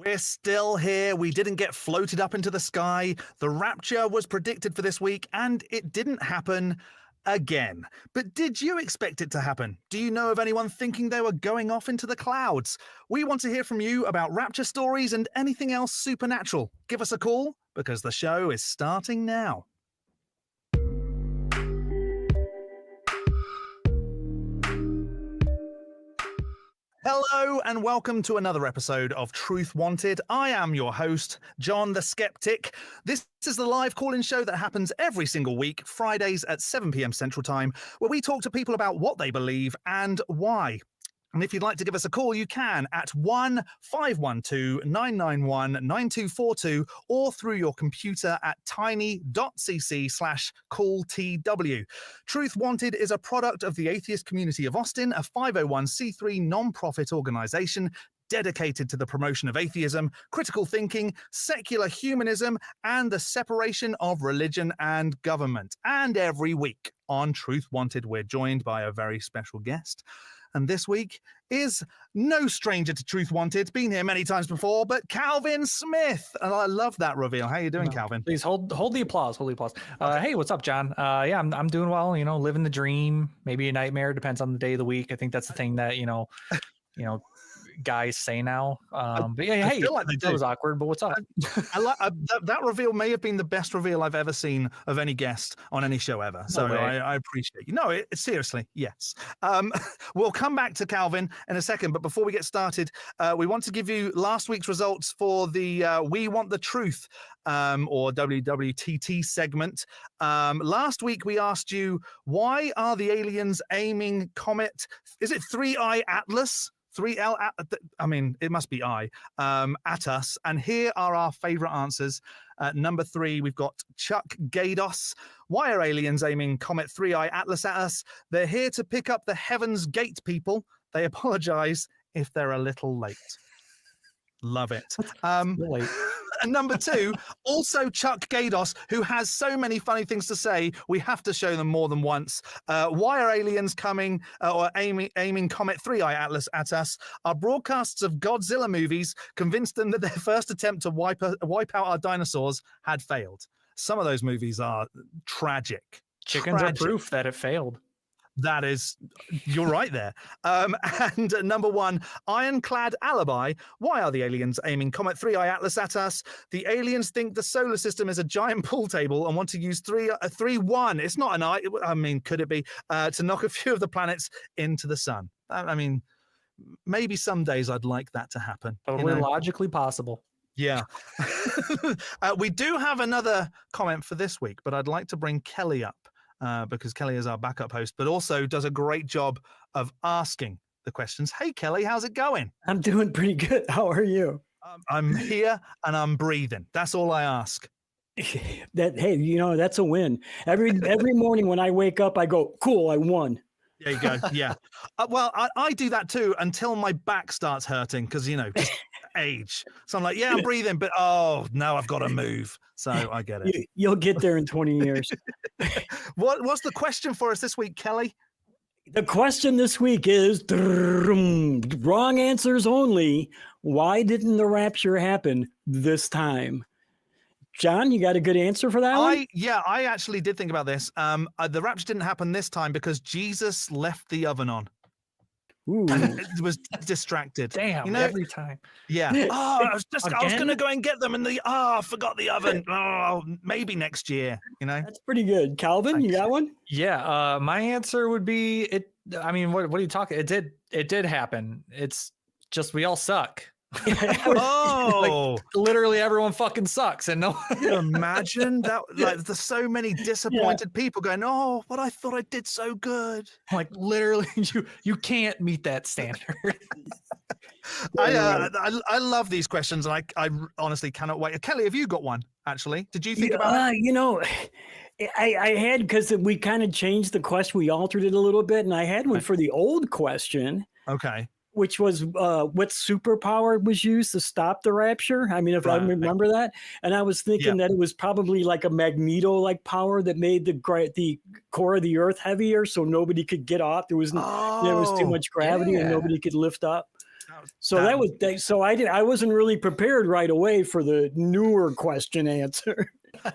We're still here. We didn't get floated up into the sky. The rapture was predicted for this week, and it didn't happen again. But did you expect it to happen? Do you know of anyone thinking they were going off into the clouds? We want to hear from you about rapture stories and anything else supernatural. Give us a call, because the show is starting now. Hello and welcome to another episode of Truth Wanted. I am your host, Jon the Skeptick. This is the live call-in show that happens every single week, Fridays at 7 p.m. Central Time, where we talk to people about what they believe and why. And if you'd like to give us a call, you can at 1-512-991-9242 or through your computer at tiny.cc/calltw. Truth Wanted is a product of the Atheist Community of Austin, a 501c3 non-profit organization dedicated to the promotion of atheism, critical thinking, secular humanism, and the separation of religion and government. And every week on Truth Wanted, we're joined by a very special guest. And this week is no stranger to Truth Wanted, been here many times before, but Calvin Smith. And I love that reveal. How are you doing, Calvin? Please hold the applause. Hold the applause. Hey, what's up, John? Yeah, I'm doing well. You know, living the dream. Maybe a nightmare. Depends on the day of the week. I think that's the thing that you know, guys say now. But yeah, hey, feel like that was awkward. But what's up? That reveal may have been the best reveal I've ever seen of any guest on any show ever. So I appreciate you. No, seriously, yes. We'll come back to Calvin in a second, but before we get started, we want to give you last week's results for the We Want the Truth or WWTT segment. Last week we asked you, why are the aliens aiming comet? Is it 3I Atlas? 3L, I mean, it must be at us. And here are our favorite answers. Number 3, we've got Chuck Gados. Why are aliens aiming Comet 3I Atlas at us? They're here to pick up the Heaven's Gate people. They apologize if they're a little late. Love it. And number 2, also Chuck Gados, who has so many funny things to say, we have to show them more than once. Why are aliens coming or aiming Comet 3I Atlas at us? Our broadcasts of Godzilla movies convinced them that their first attempt to wipe out our dinosaurs had failed. Some of those movies are tragic. Chickens are proof that it failed. That is, you're right there. And number 1, Ironclad Alibi. Why are the aliens aiming Comet 3I Atlas at us? The aliens think the solar system is a giant pool table and want to use 3-1. It's not an I. I mean, could it be? To knock a few of the planets into the sun. I mean, maybe some days I'd like that to happen. Totally logically possible. Yeah. We do have another comment for this week, but I'd like to bring Kelly up. Because Kelly is our backup host, but also does a great job of asking the questions. Hey, Kelly, how's it going? I'm doing pretty good. How are you? I'm here and I'm breathing. That's all I ask. Hey, that's a win. Every morning when I wake up, I go, cool, I won. There you go. Yeah. Well, I do that too until my back starts hurting because, just age. So I'm like, yeah, I'm breathing, but no, I've got to move. So I get it. You'll get there in 20 years. What's the question for us this week, Kelly? The question this week is wrong answers only. Why didn't the rapture happen this time? John, you got a good answer for that one? Yeah, I actually did think about this. The rapture didn't happen this time because Jesus left the oven on. Ooh. It was distracted. Damn, every time. Yeah. I was going to go and get them, and I forgot the oven. Maybe next year. That's pretty good. Calvin, you got one? Yeah. My answer would be it. I mean, what are you talking? It did happen. It's just we all suck. Literally everyone fucking sucks, and no. Can you imagine that? Like, there's so many disappointed people going, but I thought I did so good. Like, literally, you can't meet that standard. I love these questions, and I honestly cannot wait. Kelly, have you got one? Actually, did you think about it? I had, because we kind of changed the question, we altered it a little bit, and I had one for the old question. Okay. Which was what superpower was used to stop the rapture? I mean, if I remember that. And I was thinking that it was probably like a magneto-like power that made the core of the earth heavier, so nobody could get off. There was too much gravity and nobody could lift up. I wasn't really prepared right away for the newer question answer.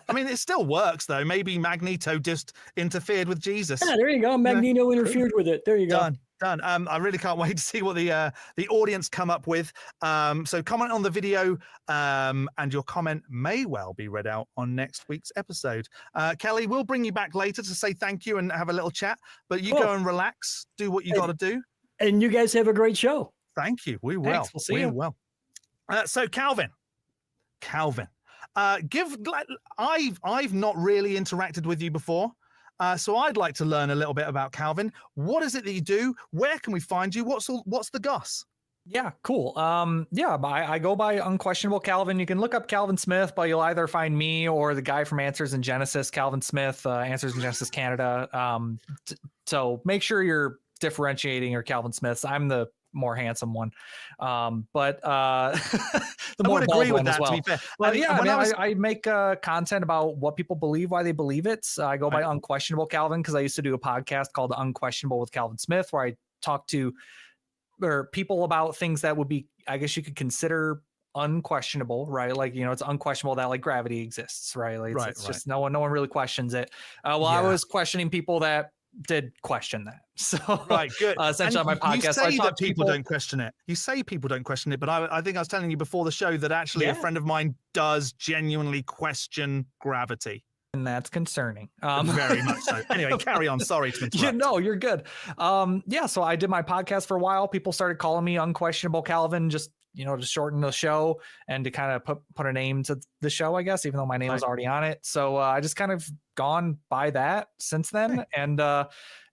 I mean, it still works though. Maybe Magneto just interfered with Jesus. Yeah, there you go. Magneto interfered with it. There you go. Done. I really can't wait to see what the audience come up with. So comment on the video, and your comment may well be read out on next week's episode. Kelly, we'll bring you back later to say thank you and have a little chat. But you go and relax, do what you got to do. And you guys have a great show. Thank you. We will. Thanks. We'll see you. Will. So Calvin, I've not really interacted with you before. So I'd like to learn a little bit about Calvin. What is it that you do? Where can we find you? What's the goss? Yeah, cool. I go by Unquestionable Calvin. You can look up Calvin Smith, but you'll either find me or the guy from Answers in Genesis, Calvin Smith, Answers in Genesis Canada. So make sure you're differentiating your Calvin Smiths. I'm the more handsome one, but the more bald one as well. To be fair. I make content about what people believe, why they believe it. I go by Unquestionable Calvin because I used to do a podcast called Unquestionable with Calvin Smith, where I talk to people about things that would be, I guess you could consider unquestionable, right? Like, it's unquestionable that like gravity exists, right? Like it's just no one really questions it. I was questioning people that did question that. So good. Essentially on my podcast, you say that people don't question it. You say people don't question it, but I think I was telling you before the show that actually a friend of mine does genuinely question gravity. And that's concerning. Very much so. Anyway, carry on. Sorry to interrupt. No, you're good. So I did my podcast for a while. People started calling me Unquestionable Calvin, just to shorten the show and to kind of put a name to the show, I guess, even though my name was already on it. So I just kind of gone by that since then. And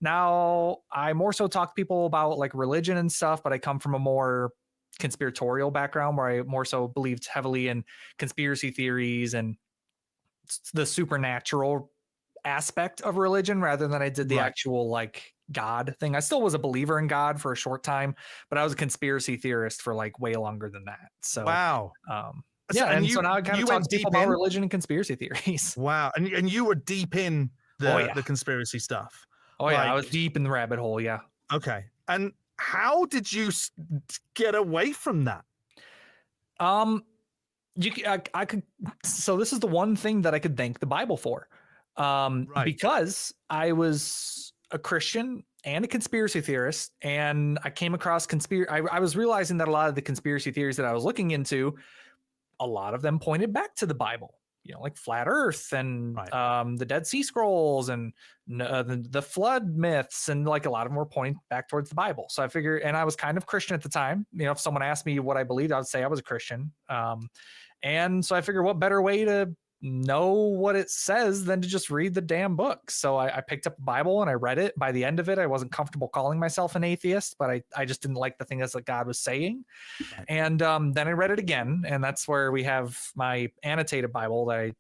now I more so talk to people about like religion and stuff, but I come from a more conspiratorial background where I more so believed heavily in conspiracy theories and the supernatural aspect of religion rather than I did the actual like God thing. I still was a believer in God for a short time, but I was a conspiracy theorist for like way longer than that. So wow. So now I kind of talk to people about religion and conspiracy theories. Wow. And you were deep in the conspiracy stuff. Oh yeah, I was deep in the rabbit hole. Yeah. Okay. And how did you get away from that? I could. So this is the one thing that I could thank the Bible for, because I was a Christian and a conspiracy theorist, and I came across I was realizing that a lot of the conspiracy theories that I was looking into, a lot of them pointed back to the Bible. Like flat Earth and the Dead Sea Scrolls and the flood myths, and like a lot of them were pointing back towards the Bible. So I figured, and I was kind of Christian at the time. If someone asked me what I believed, I would say I was a Christian. And so I figured, what better way to know what it says than to just read the damn book. So I picked up the Bible and I read it. By the end of it, I wasn't comfortable calling myself an atheist, but I just didn't like the things that God was saying. Right. And then I read it again, and that's where we have my annotated Bible that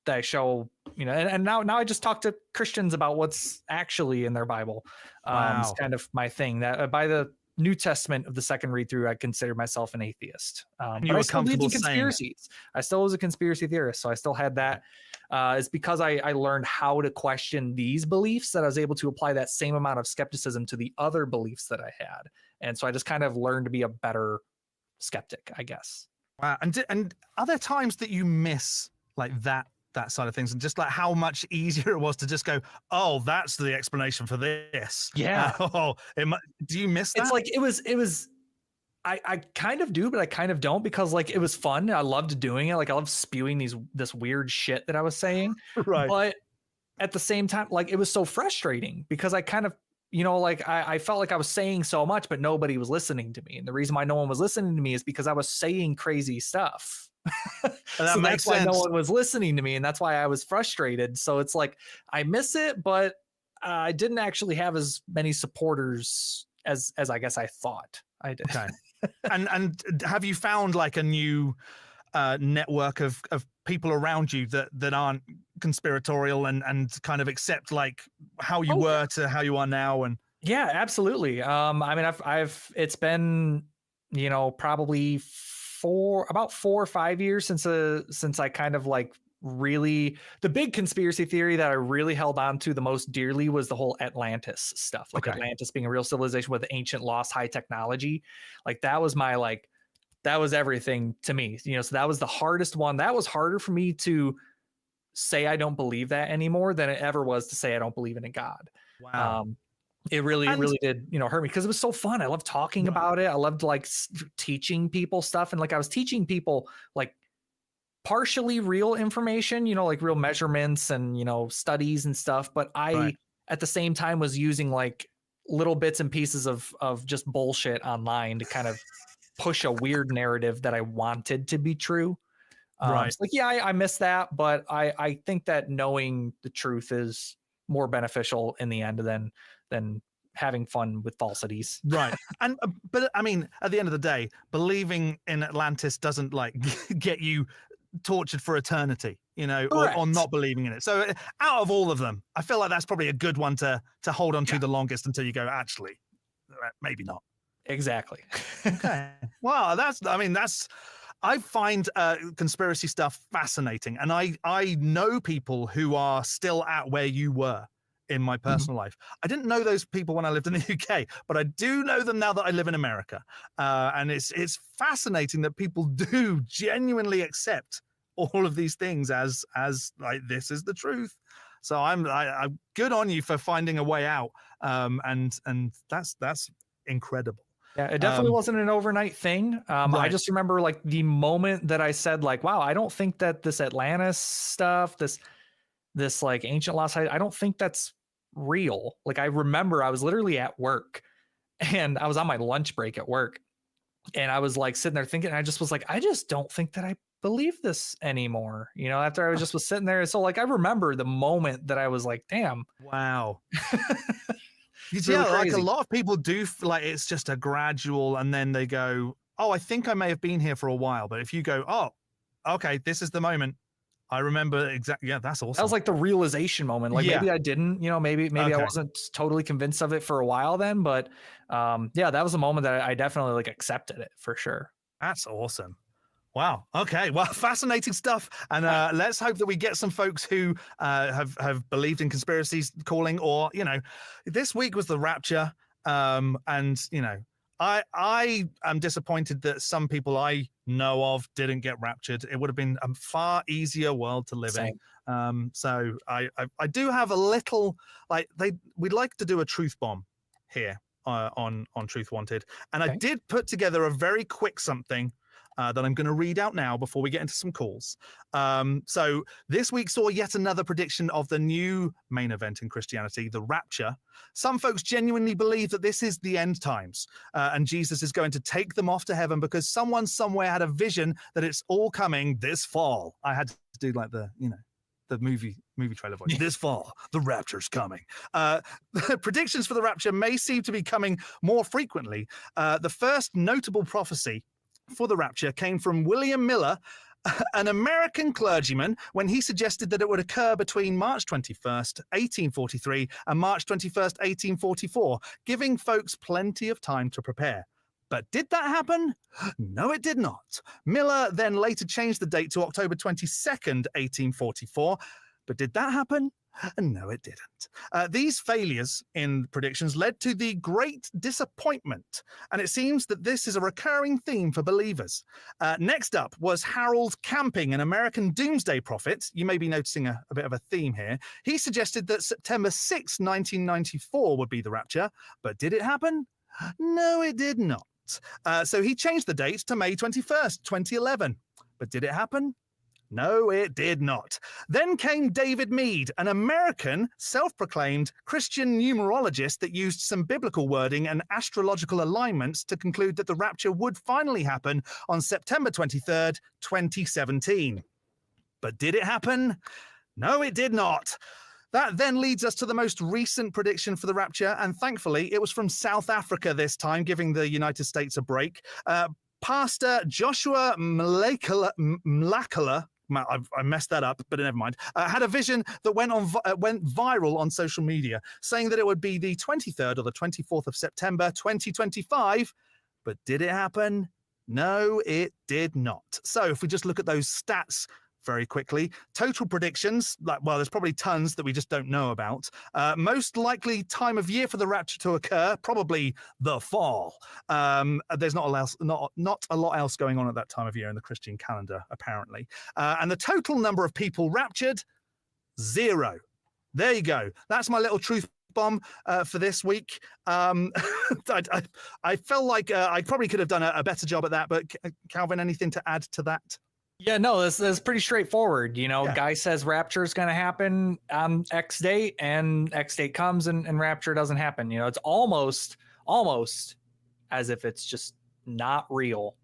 I show, and now I just talk to Christians about what's actually in their Bible. It's kind of my thing. That by the New Testament of the second read through, I consider myself an atheist. But I still believed in conspiracies. I still was a conspiracy theorist, so I still had that. It's because I learned how to question these beliefs that I was able to apply that same amount of skepticism to the other beliefs that I had, and so I just kind of learned to be a better skeptic, I guess. Wow. And are there times that you miss like that side of things, and just like how much easier it was to just go, oh, that's the explanation for this? Yeah. Do you miss that? It's like it was I kind of do, but I kind of don't, because like it was fun. I loved doing it. Like I love spewing this weird shit that I was saying. Right. But at the same time, like it was so frustrating because I kind of, like I felt like I was saying so much, but nobody was listening to me. And the reason why no one was listening to me is because I was saying crazy stuff. So that's why no one was listening to me, and that's why I was frustrated. So it's like I miss it, but I didn't actually have as many supporters as I guess I thought I did. Okay. and have you found like a new network of people around you that aren't conspiratorial and kind of accept like how you were to how you are now? And yeah, absolutely. I mean, it's been probably about 4 or 5 years since I kind of like really, the big conspiracy theory that I really held on to the most dearly was the whole Atlantis stuff, like Atlantis being a real civilization with ancient lost high technology. Like that was that was everything to me, you know, so that was the hardest one. That was harder for me to say I don't believe that anymore than it ever was to say I don't believe in a God. Wow. It really did, you know, hurt me because it was so fun. I loved talking about it. I loved like teaching people stuff. And like I was teaching people like partially real information, you know, like real measurements and, you know, studies and stuff. But I, at the same time, was using like little bits and pieces of just bullshit online to kind of push a weird narrative that I wanted to be true. So like, yeah, I miss that. But I think that knowing the truth is more beneficial in the end than having fun with falsities. Right. And, but I mean, at the end of the day, believing in Atlantis doesn't like get you tortured for eternity, you know, or not believing in it. So out of all of them, I feel like that's probably a good one to hold on to the longest until you go, actually, maybe not. Exactly. Okay. Well, I find conspiracy stuff fascinating. And I know people who are still at where you were in my personal life. I didn't know those people when I lived in the UK, but I do know them now that I live in America. And it's fascinating that people do genuinely accept all of these things as like, this is the truth. So I'm good on you for finding a way out. And that's incredible. Yeah, it definitely wasn't an overnight thing. I just remember like the moment that I said like, wow, I don't think that this Atlantis stuff, this like ancient lost, I don't think that's real. Like I remember I was literally at work and I was on my lunch break at work and I was like sitting there thinking, I just was like, I just don't think that I believe this anymore. You know, after I was sitting there. So like, I remember the moment that I was like, damn. Wow. Really like crazy. a lot of people do like it's just a gradual, and then they go, oh, I think I may have been here for a while. But if you go, oh, okay, this is the moment. I remember exactly. Yeah, that's awesome. That was like the realization moment. Like maybe I didn't, you know, maybe I wasn't totally convinced of it for a while then, but yeah, that was a moment that I definitely like accepted it for sure. That's awesome. Wow. Okay. Well, fascinating stuff. And let's hope that we get some folks who have believed in conspiracies calling, or, you know, this week was the Rapture. And, you know, I am disappointed that some people I know of didn't get raptured. It would have been a far easier world to live in. So I do have a little, like, we'd like to do a truth bomb here on Truth Wanted. And I did put together a very quick something that I'm going to read out now before we get into some calls. So this week saw yet another prediction of the new main event in Christianity, the Rapture. Some folks genuinely believe that this is the end times and Jesus is going to take them off to heaven because someone somewhere had a vision that it's all coming this fall. I had to do like the movie trailer voice. This fall, the Rapture's coming. The predictions for the Rapture may seem to be coming more frequently. The first notable prophecy for the Rapture came from William Miller, an American clergyman, when he suggested that it would occur between March 21st, 1843 and March 21st, 1844, giving folks plenty of time to prepare. But did that happen? No, it did not. Miller then later changed the date to October 22nd, 1844. But did that happen? No, it didn't. These failures in predictions led to the Great Disappointment, and it seems that this is a recurring theme for believers. Next up was Harold Camping, an American doomsday prophet. You may be noticing a bit of a theme here. He suggested that September 6, 1994 would be the Rapture, but did it happen? No, it did not. So he changed the date to May 21st, 2011. But did it happen? No, it did not. Then came David Meade, an American self-proclaimed Christian numerologist that used some biblical wording and astrological alignments to conclude that the rapture would finally happen on September 23rd, 2017. But did it happen? No, it did not. That then leads us to the most recent prediction for the rapture, and thankfully it was from South Africa this time, giving the United States a break. Pastor Joshua Mlakala, I messed that up, but never mind, had a vision that went viral on social media, saying that it would be the 23rd or the 24th of September, 2025. But did it happen? No, it did not. So if we just look at those stats very quickly. Total predictions, well, there's probably tons that we just don't know about. Most likely time of year for the rapture to occur, probably the fall. There's not a lot else going on at that time of year in the Christian calendar, apparently. And the total number of people raptured, 0. There you go. That's my little truth bomb for this week. I felt like I probably could have done a better job at that, but Calvin, anything to add to that? Yeah, no, this is pretty straightforward. Guy says rapture is going to happen on X date, and X date comes and rapture doesn't happen. It's almost as if it's just not real.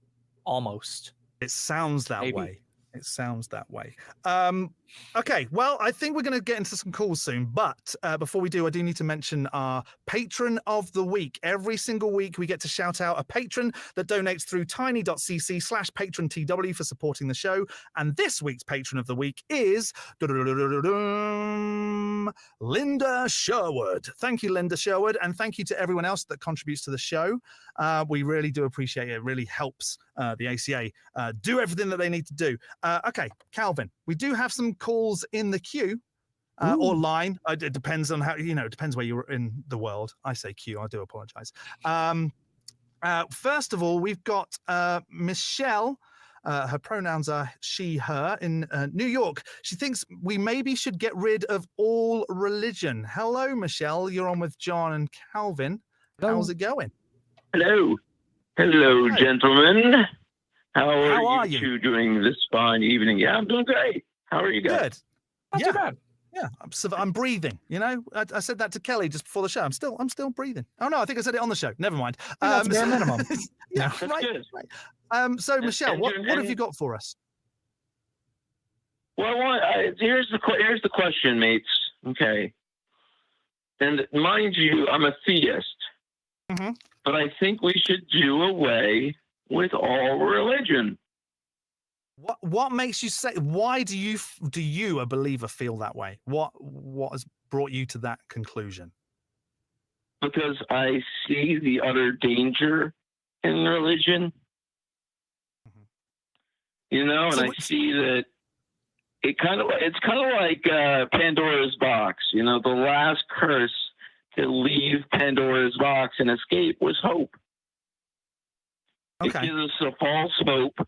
Almost. It sounds that way. It sounds that way. Okay, well, I think we're going to get into some calls soon. But before we do, I do need to mention our patron of the week. Every single week, we get to shout out a patron that donates through tiny.cc/patrontw for supporting the show. And this week's patron of the week is Linda Sherwood. Thank you, Linda Sherwood. And thank you to everyone else that contributes to the show. We really do appreciate it. It really helps the ACA do everything that they need to do. Okay, Calvin, we do have some calls in the queue or line. It depends on how, it depends where you're in the world. I say queue, I do apologize. First of all, we've got Michelle. Her pronouns are she, her, in New York. She thinks we maybe should get rid of all religion. Hello, Michelle. You're on with John and Calvin. Hello. How's it going? Hello. Hello, gentlemen. How are you you two doing this fine evening? Yeah, I'm doing great. How are you guys? Good. Not too bad. Yeah, I'm breathing. I said that to Kelly just before the show. I'm still breathing. Oh no, I think I said it on the show. Never mind. That's bare minimum. Yeah, That's right. good. Right. So Michelle, what have you got for us? Well, here's the question, mates. Okay, and mind you, I'm a theist, but I think we should do away with all religion. What makes you say? Why do you, a believer, feel that way? What has brought you to that conclusion? Because I see the utter danger in religion. And I see that it's kind of like Pandora's box. The last curse to leave Pandora's box and escape was hope. Okay. It gives us a false hope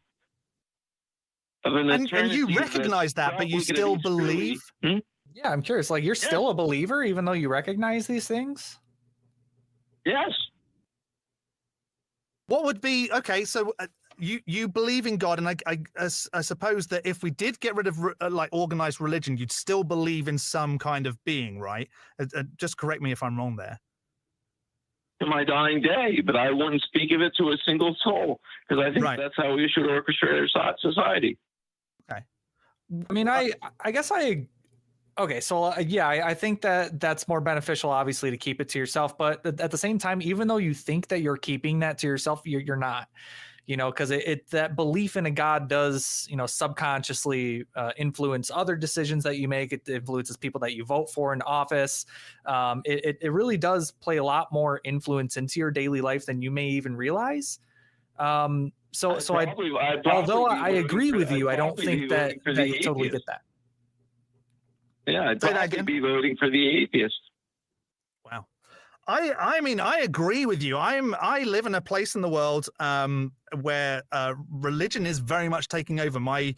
of an eternity. And you recognize that, but you still believe? Yeah, I'm curious. Like, you're still a believer, even though you recognize these things? Yes. What would be okay? So you believe in God, and I suppose that if we did get rid of like organized religion, you'd still believe in some kind of being, right? Just correct me if I'm wrong there. To my dying day, but I wouldn't speak of it to a single soul, because I think that's how we should orchestrate our society. Okay. I mean, I guess okay, so I think that's more beneficial, obviously, to keep it to yourself. But at the same time, even though you think that you're keeping that to yourself, you're not. Because that belief in a God does, subconsciously influence other decisions that you make. It influences people that you vote for in office. It really does play a lot more influence into your daily life than you may even realize. Although I agree with you, I don't think that you totally get that. Yeah, I'd probably be voting for the atheist. Wow. I mean, I agree with you. I live in a place in the world where religion is very much taking over. My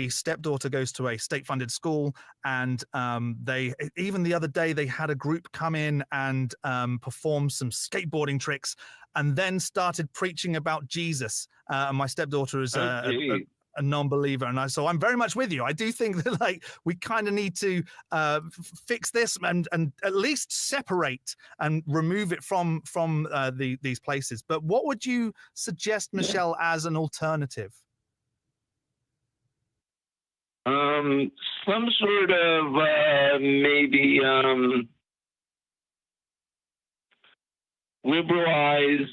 stepdaughter goes to a state-funded school, and even the other day they had a group come in and perform some skateboarding tricks, and then started preaching about Jesus. My stepdaughter is a non-believer, and so I'm very much with you. I do think that we kind of need to fix this and at least separate and remove it from these places. But what would you suggest, Michelle, as an alternative? Some sort of maybe liberalized.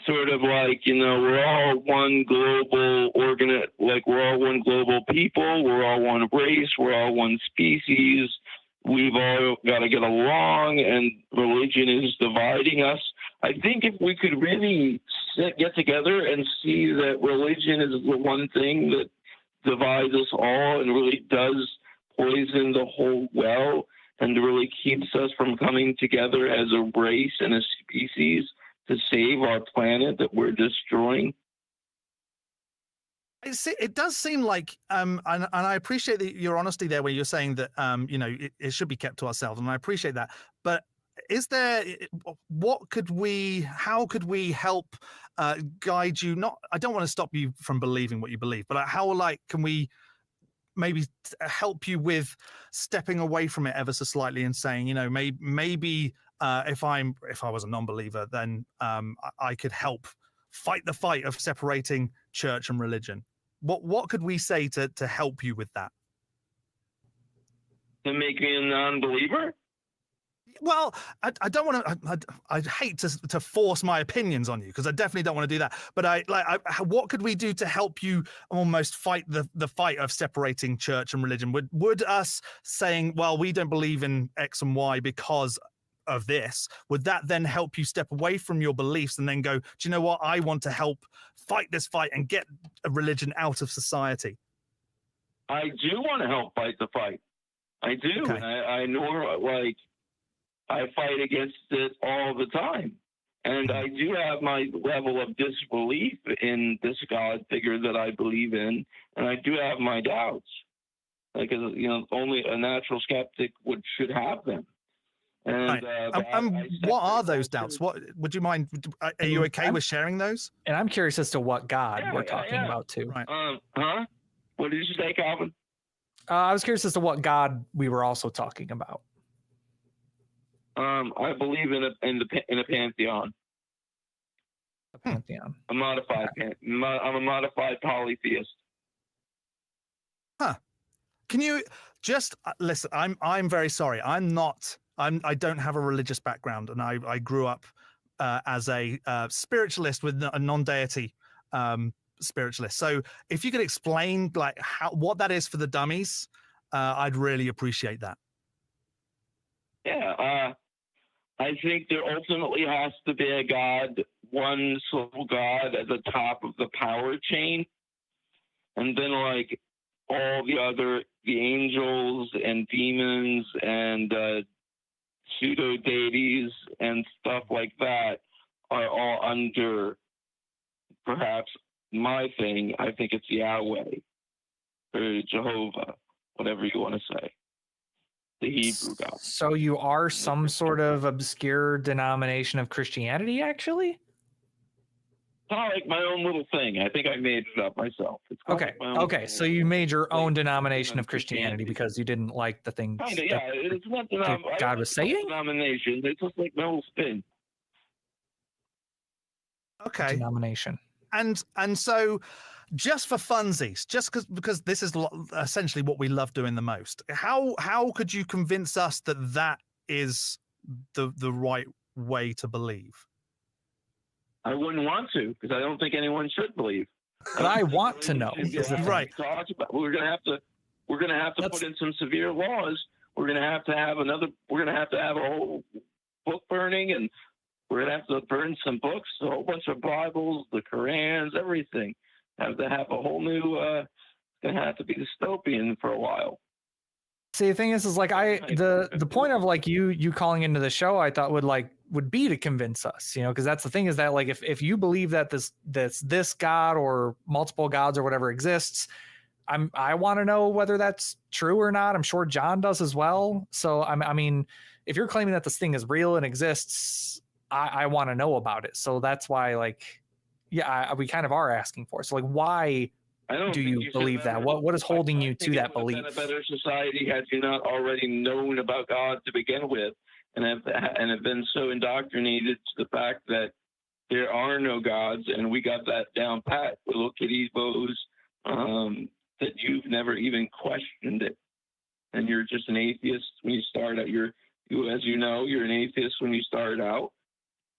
Sort of we're all one global we're all one global people, we're all one race, we're all one species, we've all got to get along, and religion is dividing us. I think if we could really get together and see that religion is the one thing that divides us all and really does poison the whole well and really keeps us from coming together as a race and a species to save our planet that we're destroying? It does seem like, and I appreciate your honesty there, where you're saying that, it should be kept to ourselves, and I appreciate that. But how could we help guide you? I don't want to stop you from believing what you believe, but how can we maybe help you with stepping away from it ever so slightly and saying, maybe if I was a non-believer, then I could help fight the fight of separating church and religion. What could we say to help you with that? To make me a non-believer? Well, I don't want to. I'd hate to force my opinions on you, because I definitely don't want to do that. But what could we do to help you almost fight the fight of separating church and religion? Would us saying, well, we don't believe in X and Y because of this, would that then help you step away from your beliefs and then go, do you know what? I want to help fight this fight and get a religion out of society. I do want to help fight the fight. I do. Okay. I know, I fight against it all the time. And I do have my level of disbelief in this God figure that I believe in. And I do have my doubts. Because, only a natural skeptic should have them. And, what are those doubts? What would you mind? Are you okay with sharing those? And I'm curious as to what God we're talking about too. Right. What did you say, Calvin? I was curious as to what God we were also talking about. I believe in a pantheon. A pantheon. I'm a modified polytheist. Huh? Can you just listen? I'm very sorry. I don't have a religious background, and I grew up as a spiritualist with a non-deity spiritualist. So if you could explain what that is for the dummies, I'd really appreciate that. Yeah, I think there ultimately has to be a God, one sole God at the top of the power chain, and then all the angels and demons and pseudo deities and stuff like that are all under perhaps my thing. I think it's Yahweh or Jehovah, whatever you want to say, the Hebrew God. So you are some sort of obscure denomination of Christianity, actually? It's not like my own little thing. I think I made it up myself. Okay. So you made your own denomination of Christianity because you didn't like the things it's not God was saying? Denomination. It's just like my whole spin. Okay. Denomination. And so, just for funsies, just because this is essentially what we love doing the most, how could you convince us that is the right way to believe? I wouldn't want to, because I don't think anyone should believe. But I want to know. Right. We're gonna have to put in some severe laws. We're gonna have to have a whole book burning, and we're gonna have to burn some books, a whole bunch of Bibles, the Korans, everything. Have to have a whole new. It's gonna have to be dystopian for a while. See, the thing is the point of you calling into the show, I thought would be to convince us, because that's the thing is that if you believe that this God or multiple gods or whatever exists, I want to know whether that's true or not. I'm sure John does as well. So I mean, if you're claiming that this thing is real and exists, I want to know about it. So that's why we kind of are asking for it. So why do you believe that? What is holding you to that belief? A better society had you not already known about God to begin with, and have been so indoctrinated to the fact that there are no gods, and we got that down pat with little kitty bows, that you've never even questioned it, and you're just an atheist when you start out. You're an atheist when you start out,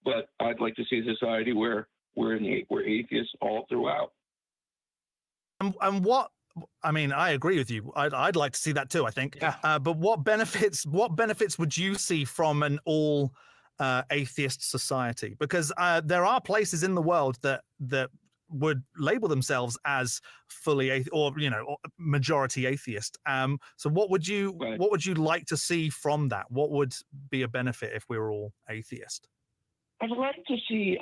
but I'd like to see a society where we're atheists all throughout. And I agree with you. I'd like to see that too, I think. Yeah. But what benefits would you see from an all atheist society? Because there are places in the world that would label themselves as fully or majority atheist. So what would you like to see from that? What would be a benefit if we were all atheist? I'd like to see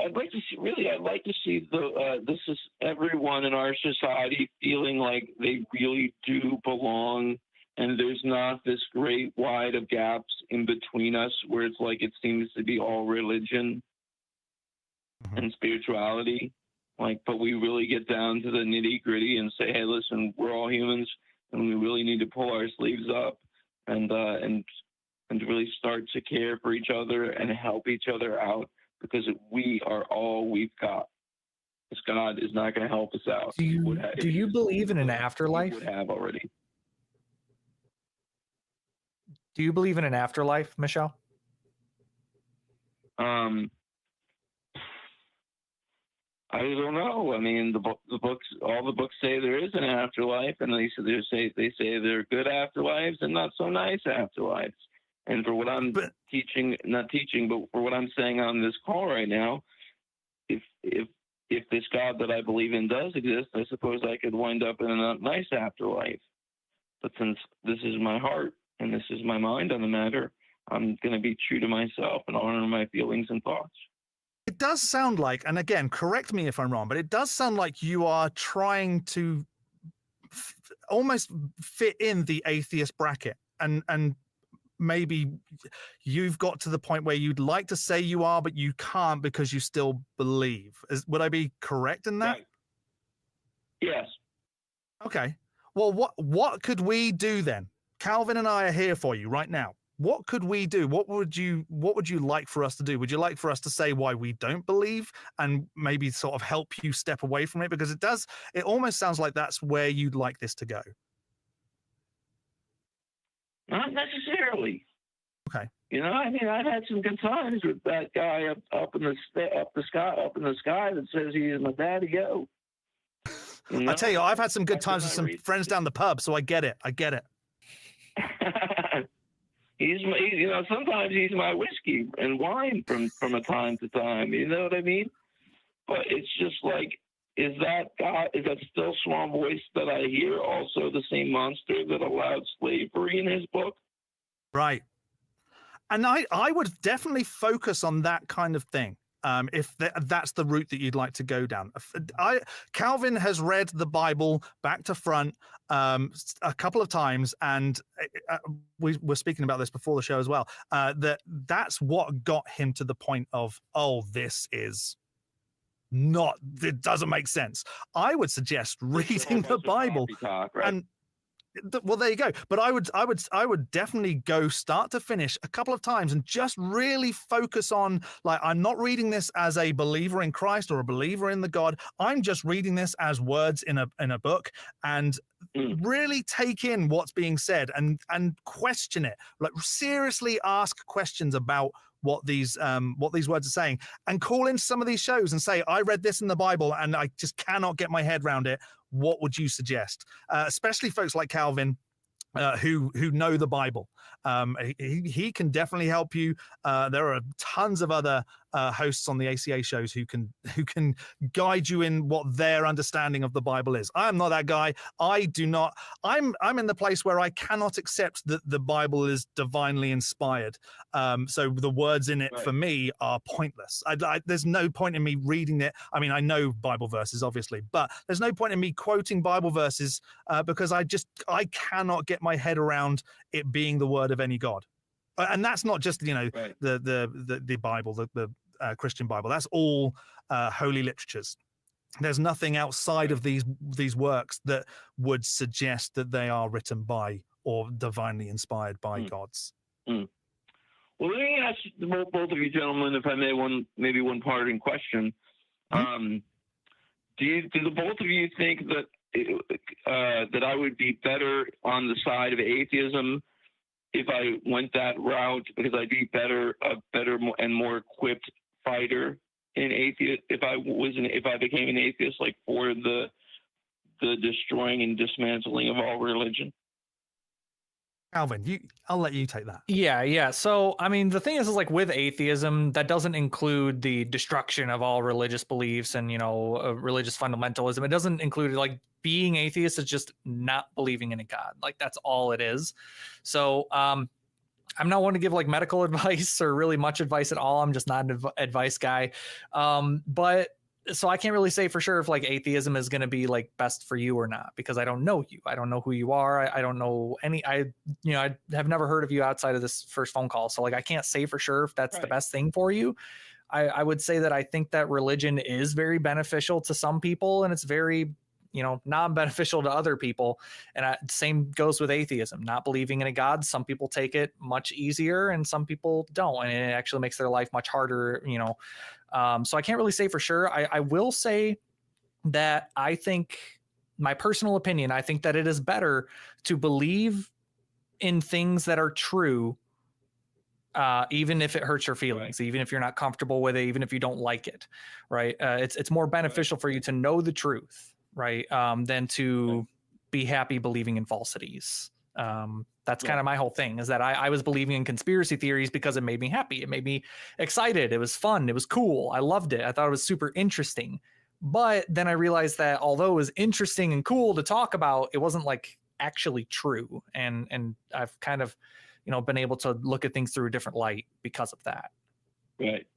this is everyone in our society feeling like they really do belong, and there's not this great wide of gaps in between us where it's like it seems to be all religion and spirituality. But we really get down to the nitty gritty and say, hey, listen, we're all humans, and we really need to pull our sleeves up and really start to care for each other and help each other out, because we are all we've got. Because God is not going to help us out. Do you believe in an afterlife? Would have already. Do you believe in an afterlife, Michelle? I don't know. I mean, all the books say there is an afterlife, and they say there are good afterlives and not so nice afterlives. And for what I'm not teaching, but for what I'm saying on this call right now, if this God that I believe in does exist, I suppose I could wind up in a nice afterlife. But since this is my heart and this is my mind on the matter, I'm going to be true to myself and honor my feelings and thoughts. It does sound like, and again, correct me if I'm wrong, but it does sound like you are trying to almost fit in the atheist bracket, and maybe you've got to the point where you'd like to say you are, but you can't because you still believe. Would I be correct in that? Right. Yes. Okay. Well, what could we do then? Calvin and I are here for you right now. What could we do? What would you like for us to do? Would you like for us to say why we don't believe and maybe sort of help you step away from it? Because it almost sounds like that's where you'd like this to go. Not necessarily. Okay. I mean, I've had some good times with that guy up in the sky that says he is my daddy. I tell you, I've had some good times with some friends down the pub, so I get it. Sometimes he's my whiskey and wine from a time to time. You know what I mean? But it's just like, is that still small voice that I hear also the same monster that allowed slavery in his book? Right. And I would definitely focus on that kind of thing. If that's the route that you'd like to go down. Calvin has read the Bible back to front a couple of times, and we were speaking about this before the show as well, that's what got him to the point of, this is not, it doesn't make sense. I would suggest reading the Bible and well, there you go. But I would definitely go start to finish a couple of times and just really focus on, like, I'm not reading this as a believer in Christ or a believer in the God. I'm just reading this as words in a book, and really take in what's being said and question it. Like, seriously ask questions about what these words are saying, and call into some of these shows and say, I read this in the Bible and I just cannot get my head around it. What would you suggest? Especially folks like Calvin, who know the Bible. He can definitely help you. There are tons of other hosts on the ACA shows who can guide you in what their understanding of the Bible is. I am not that guy. I do not. I'm in the place where I cannot accept that the Bible is divinely inspired. So the words in it for me are pointless. There's no point in me reading it. I mean, I know Bible verses, obviously, but there's no point in me quoting Bible verses because I cannot get my head around it being the word of any God. And that's not just the Bible, the Christian Bible. That's all holy literatures. There's nothing outside of these works that would suggest that they are written by or divinely inspired by gods. Well, let me ask both of you gentlemen, if I may, one parting question. Do the both of you think that that I would be better on the side of atheism if I went that route, because I'd be a better and more equipped fighter in atheist if I became an atheist, like for the destroying and dismantling of all religion? Calvin, I'll let you take that. Yeah. So, I mean, the thing is like with atheism, that doesn't include the destruction of all religious beliefs and, religious fundamentalism. It doesn't include like being atheist is just not believing in a God. Like that's all it is. So, I'm not one to give like medical advice or really much advice at all. I'm just not an advice guy. But so I can't really say for sure if like atheism is going to be like best for you or not, because I don't know you. I don't know who you are. I don't know I have never heard of you outside of this first phone call. So like, I can't say for sure if that's the best thing for you. I would say that I think that religion is very beneficial to some people and it's very, non-beneficial to other people. And same goes with atheism, not believing in a God. Some people take it much easier and some people don't. And it actually makes their life much harder, so I can't really say for sure. I will say that I think, my personal opinion, I think that it is better to believe in things that are true, even if it hurts your feelings, even if you're not comfortable with it, even if you don't like it, right? It's more beneficial for you to know the truth, right? Than to be happy believing in falsities. That's kind of my whole thing, is that I was believing in conspiracy theories because it made me happy. It made me excited. It was fun. It was cool. I loved it. I thought it was super interesting. But then I realized that although it was interesting and cool to talk about, it wasn't like actually true. And I've kind of, been able to look at things through a different light because of that. Right.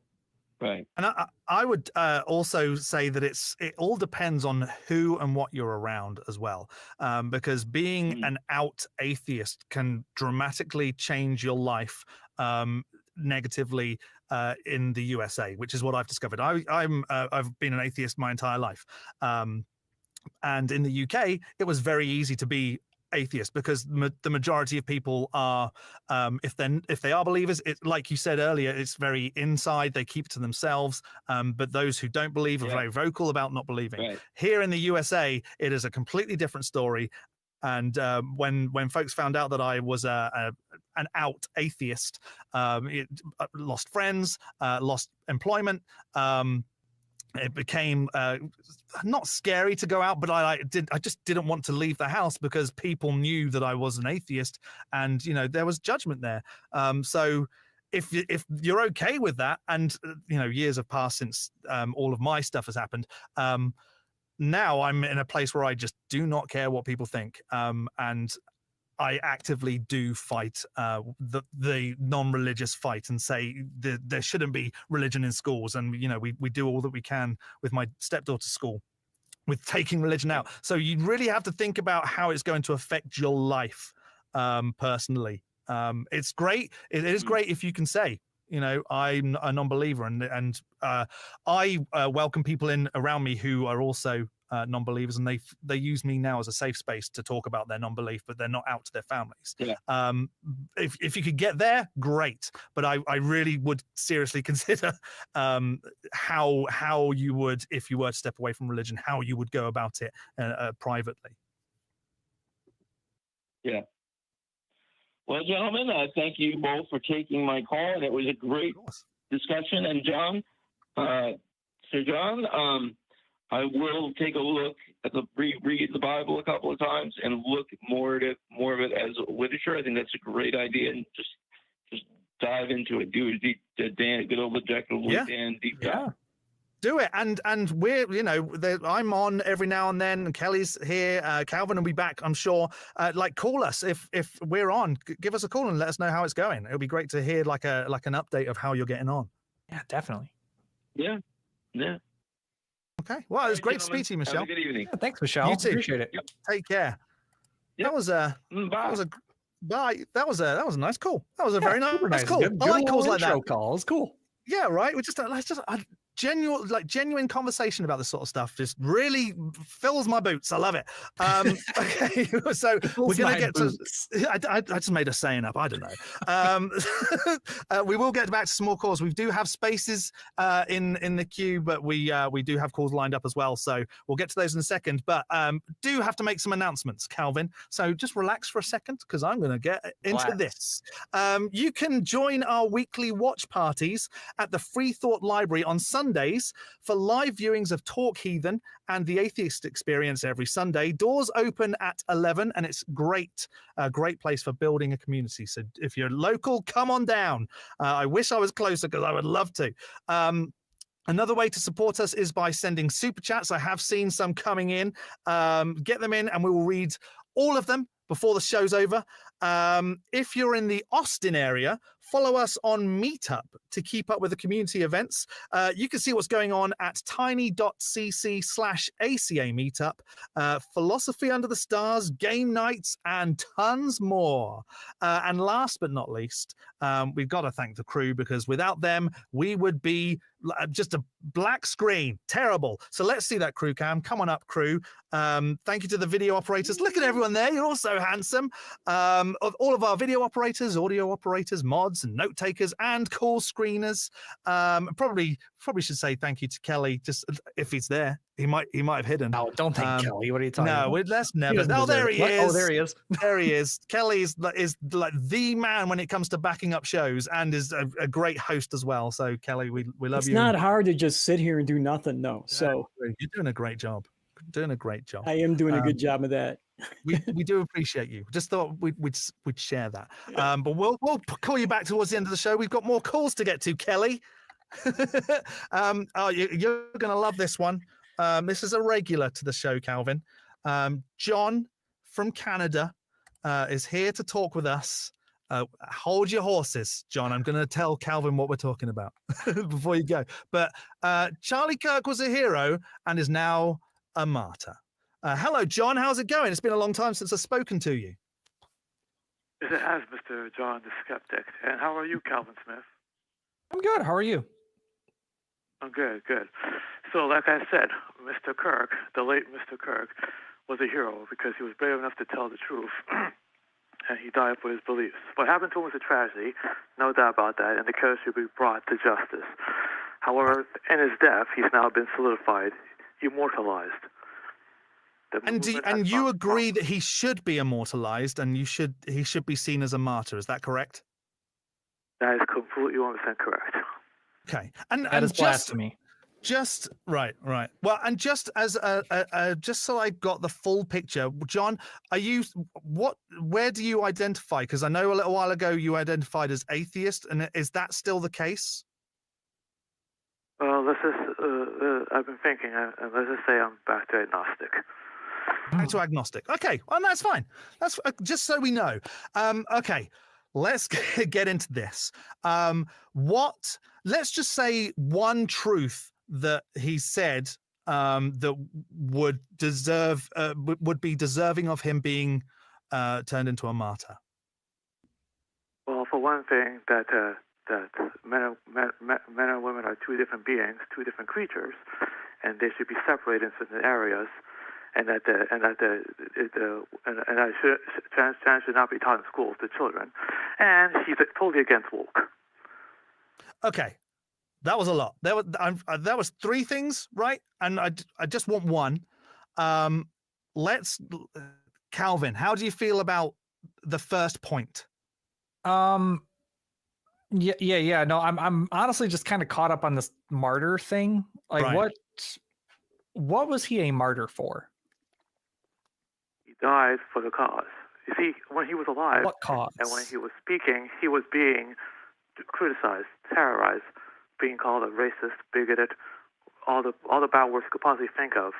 And I would also say that it all depends on who and what you're around as well, because being an out atheist can dramatically change your life negatively in the USA, which is what I've discovered. I've been an atheist my entire life, and in the UK, it was very easy to be atheist because the majority of people are, if they are believers, like you said earlier, it's very inside, they keep it to themselves, but those who don't believe are very vocal about not believing. Here in the USA, it is a completely different story. And when folks found out that I was an out atheist, lost friends, lost employment, it became not scary to go out, but I just didn't want to leave the house because people knew that I was an atheist, and there was judgment there. So if you're okay with that, and years have passed since all of my stuff has happened, now I'm in a place where I just do not care what people think, and I actively do fight the non-religious fight and say there shouldn't be religion in schools. And, we do all that we can with my stepdaughter's school with taking religion out. So you really have to think about how it's going to affect your life personally. It's great. It is great if you can say, I'm a non-believer, and I welcome people in around me who are also non-believers, and they use me now as a safe space to talk about their non-belief, but they're not out to their families. If you could get there, great, but I really would seriously consider how you would, if you were to step away from religion, how you would go about it privately. Well, gentlemen, thank you both for taking my call, and it was a great discussion. And John, I will take a look at read the Bible a couple of times and look more of it as literature. I think that's a great idea, and just dive into it. Do a deep, good old objective Dan deep dive. Do it, and we're I'm on every now and then. And Kelly's here. Calvin will be back, I'm sure. Call us if we're on. Give us a call and let us know how it's going. It'll be great to hear like an update of how you're getting on. Yeah, definitely. Yeah. Okay. Well, it was great to speak to you, Michelle. Have a good evening. Yeah, thanks, Michelle. You too. Appreciate it. Yep. Take care. Yep. Bye. That was a nice call. That was a very nice call. Good, I like calls like that. Call. It was cool. Yeah, right. We just genuine conversation about this sort of stuff just really fills my boots. I love it. Okay, so we're gonna get to. I just made a saying up. I don't know. We will get back to some more calls. We do have spaces in the queue, but we do have calls lined up as well. So we'll get to those in a second. But do have to make some announcements, Calvin. So just relax for a second because I'm going to get into this. You can join our weekly watch parties at the Free Thought Library on Sunday Sundays for live viewings of Talk Heathen and the Atheist Experience every Sunday. Doors open at 11, and it's great, a great place for building a community. So if you're local, come on down. I wish I was closer because I would love to. Another way to support us is by sending super chats. I have seen some coming in. Get them in and we will read all of them before the show's over. If you're in the Austin area, follow us on Meetup to keep up with the community events. You can see what's going on at tiny.cc/ACA Meetup, Philosophy Under the Stars, game nights, and tons more. And last but not least, we've got to thank the crew, because without them, we would be just a black screen. Terrible. So let's see that crew cam. Come on up, crew. Thank you to the video operators. Look at everyone there. You're all so handsome. Of all of our video operators, audio operators, mods, and note takers, and call screeners. Probably should say thank you to Kelly. Just if he's there, he might have hidden. No, don't thank Kelly. What are you talking about? No, let's never. Oh, there he is. Oh, there he is. There he is. Kelly is like the man when it comes to backing up shows, and is a great host as well. So Kelly, we love you. It's not hard to just sit here and do nothing, though. So you're doing a great job. Doing a great job. I am doing a good job of that. we do appreciate you. Just thought we'd share that. But we'll call you back towards the end of the show. We've got more calls to get to, Kelly. You're gonna love this one. This is a regular to the show, Calvin. Jon from Canada is here to talk with us. Hold your horses, Jon. I'm going to tell Calvin what we're talking about before you go. But Charlie Kirk was a hero and is now a martyr. Hello, Jon. How's it going? It's been a long time since I've spoken to you. Yes, it has, Mr. Jon the Skeptick. And how are you, Calvin Smith? I'm good. How are you? I'm good, good. So, like I said, Mr. Kirk, the late Mr. Kirk, was a hero because he was brave enough to tell the truth. And he died for his beliefs. What happened to him was a tragedy, no doubt about that, and the killer should be brought to justice. However, in his death, he's now been solidified, immortalized. And you agree that he should be immortalized, and he should be seen as a martyr? Is that correct? That is completely 100% correct. Okay, and that is blasphemy. Just right. Well, and just as just so I got the full picture, Jon, where do you identify? Because I know a little while ago you identified as atheist, and is that still the case? Let's just, I've been thinking, let's just say I'm back to agnostic. Back to agnostic. Okay, well, that's fine. That's just so we know. Okay, let's get into this. Let's just say one truth that he said that would be deserving of him being turned into a martyr. Well, for one thing, that men and women are two different beings, two different creatures, and they should be separated in certain areas, and that trans should not be taught in schools to children, and he's totally against woke. Okay. That was a lot. That was three things, right? And I just want one. Calvin, how do you feel about the first point? Yeah. No, I'm honestly just kind of caught up on this martyr thing. Like, right. What was he a martyr for? He died for the cause. You see, when he was alive, what cause? And when he was speaking, he was being criticized, terrorized, being called a racist, bigoted, all the bad words you could possibly think of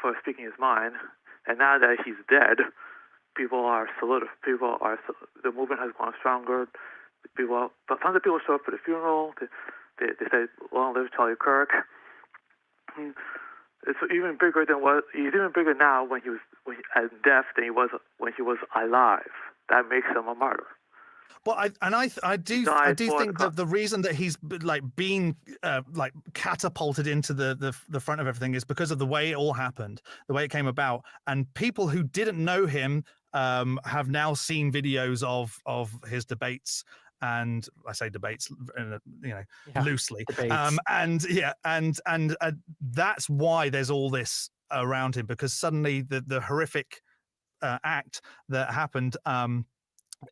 for speaking his mind. And now that he's dead, the movement has gone stronger. But tons of people show up for the funeral. They say, "Long live Charlie Kirk." It's even bigger he's even bigger now when he's deaf than he was when he was alive. That makes him a martyr. Well, I do think that the reason that he's being catapulted into the front of everything is because of the way it all happened, the way it came about, and people who didn't know him have now seen videos of his debates, and I say debates, loosely, and that's why there's all this around him, because suddenly the horrific act that happened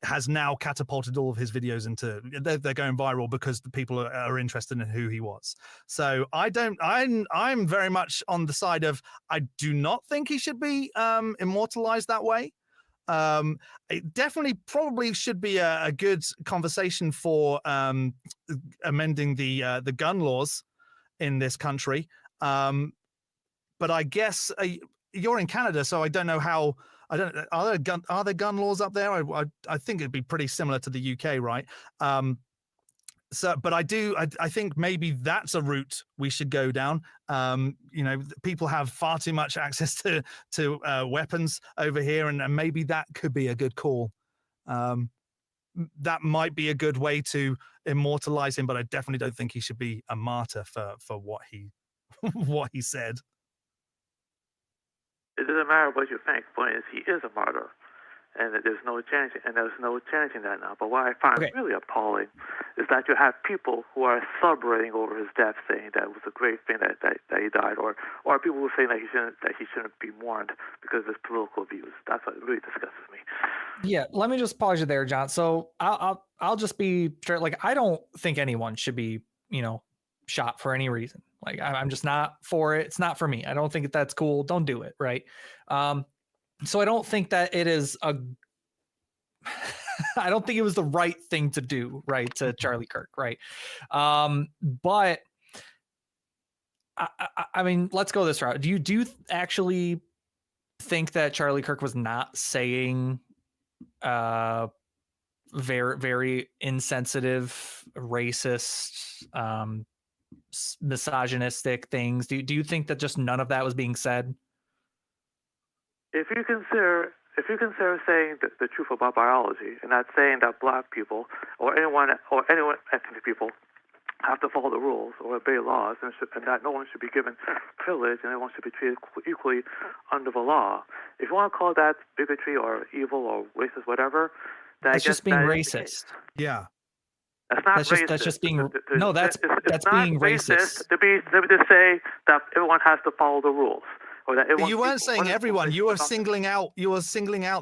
has now catapulted all of his videos into they're going viral because the people are interested in who he was. So I'm very much on the side of I do not think he should be immortalized that way. It definitely probably should be a good conversation for amending the gun laws in this country. But I guess you're in Canada, so I don't know how. Are there gun laws up there? I think it'd be pretty similar to the UK, right? But I think maybe that's a route we should go down. People have far too much access to weapons over here, and maybe that could be a good call. That might be a good way to immortalize him, but I definitely don't think he should be a martyr for what he what he said. It doesn't matter what you think. Point is, he is a martyr, and there's no changing that now. But what I find really appalling is that you have people who are celebrating over his death, saying that it was a great thing that he died, or people who say that he shouldn't be mourned because of his political views. That's what really disgusts me. Yeah, let me just pause you there, John. So I'll just be straight. Like, I don't think anyone should be shot for any reason. Like, I'm just not for it. It's not for me. I don't think that's cool. Don't do it. Right. So I don't think that it is I don't think it was the right thing to do, right, to Charlie Kirk, right? But I mean, let's go this route. Do you actually think that Charlie Kirk was not saying very, very insensitive, racist, misogynistic things? Do you think that just none of that was being said? If you consider saying the truth about biology and not saying that black people or anyone ethnic people have to follow the rules or obey laws and that no one should be given privilege and everyone should be treated equally under the law. If you want to call that bigotry or evil or racist, whatever, that's just being racist. Yeah. That's not racist. That's just being that's being racist. To say that everyone has to follow the rules. Or that you weren't saying everyone. You were singling out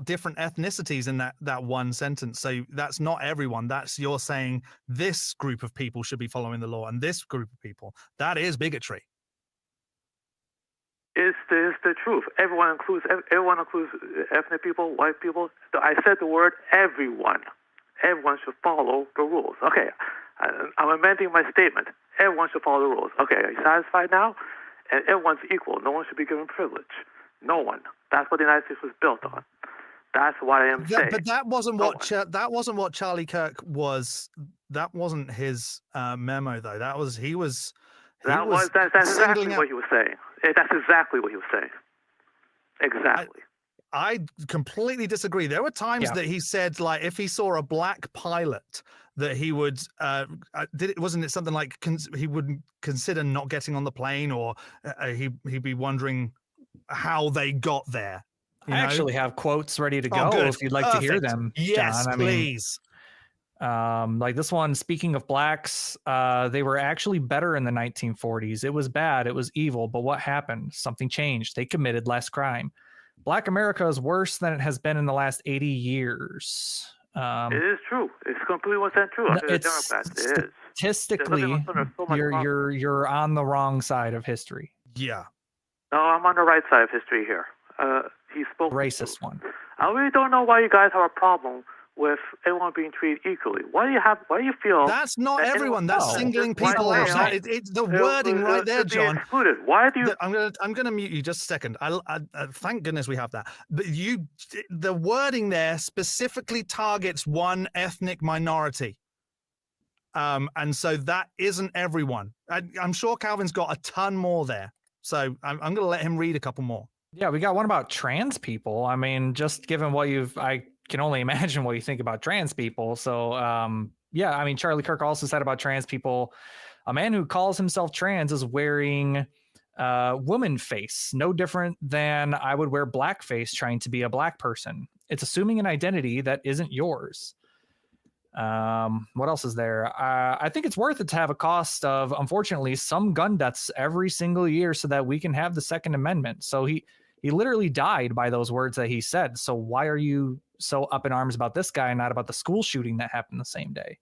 different ethnicities in that one sentence. So that's not everyone. You're saying this group of people should be following the law, and this group of people. That is bigotry. It's the truth. Everyone includes ethnic people, white people. So I said the word everyone. Everyone should follow the rules. Okay, I'm amending my statement. Everyone should follow the rules. Okay, are you satisfied now? And everyone's equal. No one should be given privilege. No one. That's what the United States was built on. That's what I am saying. But that wasn't what Charlie Kirk was. That wasn't his memo, though. That's exactly what he was saying. That's exactly what he was saying. Exactly. I completely disagree. There were times that he said, like, if he saw a black pilot, that he would wasn't it something like he would consider not getting on the plane, or he'd be wondering how they got there. I actually have quotes ready to go if you'd like to hear them. Yes, John. please. Like this one, speaking of blacks, they were actually better in the 1940s. It was bad. It was evil. But what happened? Something changed. They committed less crime. Black America is worse than it has been in the last 80 years. It is true. It's completely 100% true. Statistically, you're on the wrong side of history. Yeah. No, I'm on the right side of history here. He spoke racist one. I really don't know why you guys have a problem with everyone being treated equally. Why do you feel that's not everyone? That's singling people out. It's the wording right there, John. Excluded. Why do you? I'm gonna mute you just a second. I thank goodness we have that. But the wording there specifically targets one ethnic minority. And so that isn't everyone. I'm sure Calvin's got a ton more there. So I'm gonna let him read a couple more. Yeah, we got one about trans people. I mean, just given what I can only imagine what you think about trans people. So, yeah, I mean, Charlie Kirk also said about trans people, a man who calls himself trans is wearing woman face, no different than I would wear blackface trying to be a black person. It's assuming an identity that isn't yours. What else is there? I think it's worth it to have a cost of, unfortunately, some gun deaths every single year so that we can have the Second Amendment. So He literally died by those words that he said. So why are you so up in arms about this guy and not about the school shooting that happened the same day?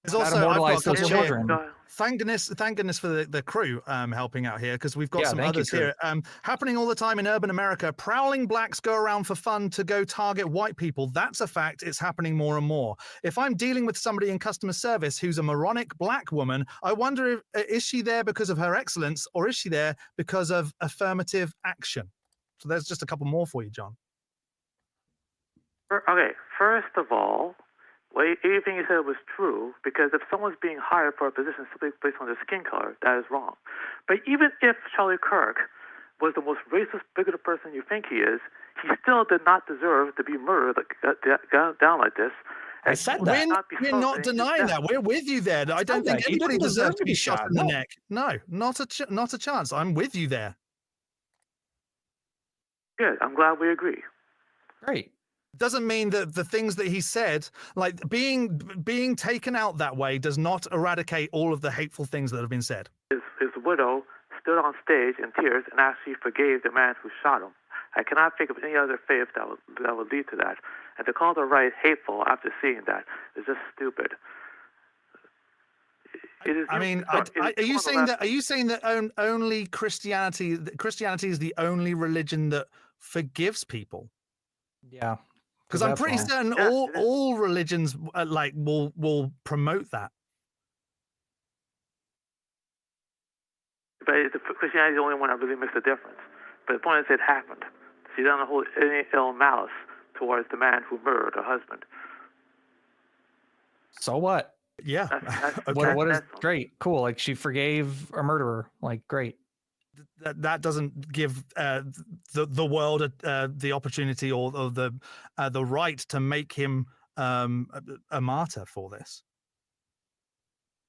There's also, I've got a couple children. Thank goodness for the crew helping out here, because we've got some others here. Happening all the time in urban America. Prowling blacks go around for fun to go target white people. That's a fact. It's happening more and more. If I'm dealing with somebody in customer service who's a moronic black woman, I wonder is she there because of her excellence, or is she there because of affirmative action? So there's just a couple more for you, John. Okay, first of all, everything you said was true, because if someone's being hired for a position simply based on their skin color, that is wrong. But even if Charlie Kirk was the most racist, bigoted person you think he is, he still did not deserve to be murdered down like this. I said that. We're not denying that. We're with you there. I don't think anybody deserves to be shot in the neck. No, not a chance. I'm with you there. Good. I'm glad we agree. Great. Doesn't mean that the things that he said, like being taken out that way, does not eradicate all of the hateful things that have been said. His widow stood on stage in tears and actually forgave the man who shot him. I cannot think of any other faith that would lead to that. And to call the right hateful after seeing that is just stupid. Are you saying that only Christianity is the only religion that forgives people? Yeah. Because I'm pretty certain all religions will promote that. But Christianity is the only one that really makes a difference. But the point is, it happened. She doesn't hold any ill malice towards the man who murdered her husband. So what? Yeah. What is great, cool? Like, she forgave a murderer. Like, great. That doesn't give the world the opportunity or the right to make him a martyr for this.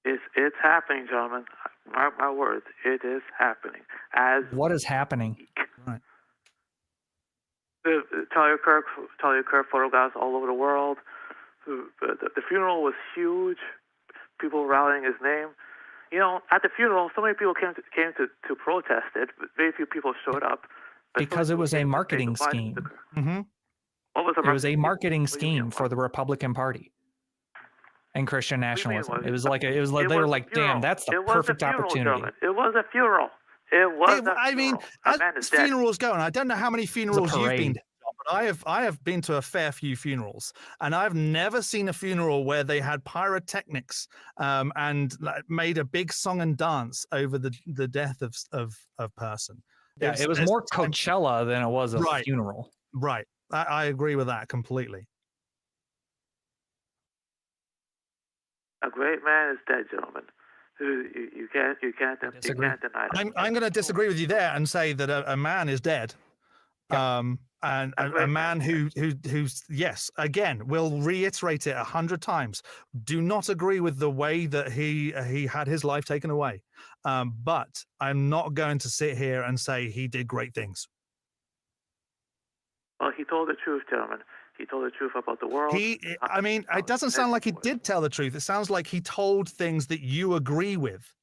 It's happening, gentlemen. Mark my words. It is happening. What is happening? Right. Charlie Kirk photographs all over the world. The funeral was huge. People rallying his name. You know, at the funeral, so many people came to protest it, but very few people showed up. Because it was a marketing scheme. Mm-hmm. What was it was a marketing scheme for the Republican Party and Christian nationalism. It was like they were like, damn, that's the perfect opportunity. It was a funeral. As funerals go, and I don't know how many funerals you've been to, but I have been to a fair few funerals, and I've never seen a funeral where they had pyrotechnics and made a big song and dance over the death of a person. Yeah, it was more Coachella than it was a funeral. Right. I agree with that completely. A great man is dead, gentlemen. You can't deny that. I'm going to disagree with you there and say that a man is dead. Yeah. And a man who's yes, again, we'll reiterate it 100 times. Do not agree with the way that he had his life taken away. But I'm not going to sit here and say he did great things. Well, he told the truth, gentlemen. He told the truth about the world. It doesn't sound like he did tell the truth. It sounds like he told things that you agree with.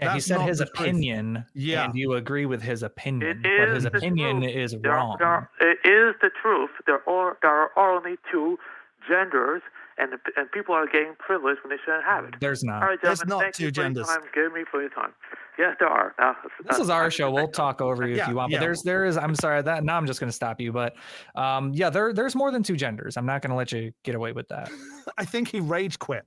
Yeah, he said his opinion, and you agree with his opinion, but his opinion is wrong. It is the truth. There are only two genders, and people are getting privileged when they shouldn't have it. There's not. All right, there's not two genders. Give me for your time. Yes, there are. This is our show. We'll talk over you if you want. But there is. I'm sorry that now I'm just going to stop you. But there's more than two genders. I'm not going to let you get away with that. I think he rage quit.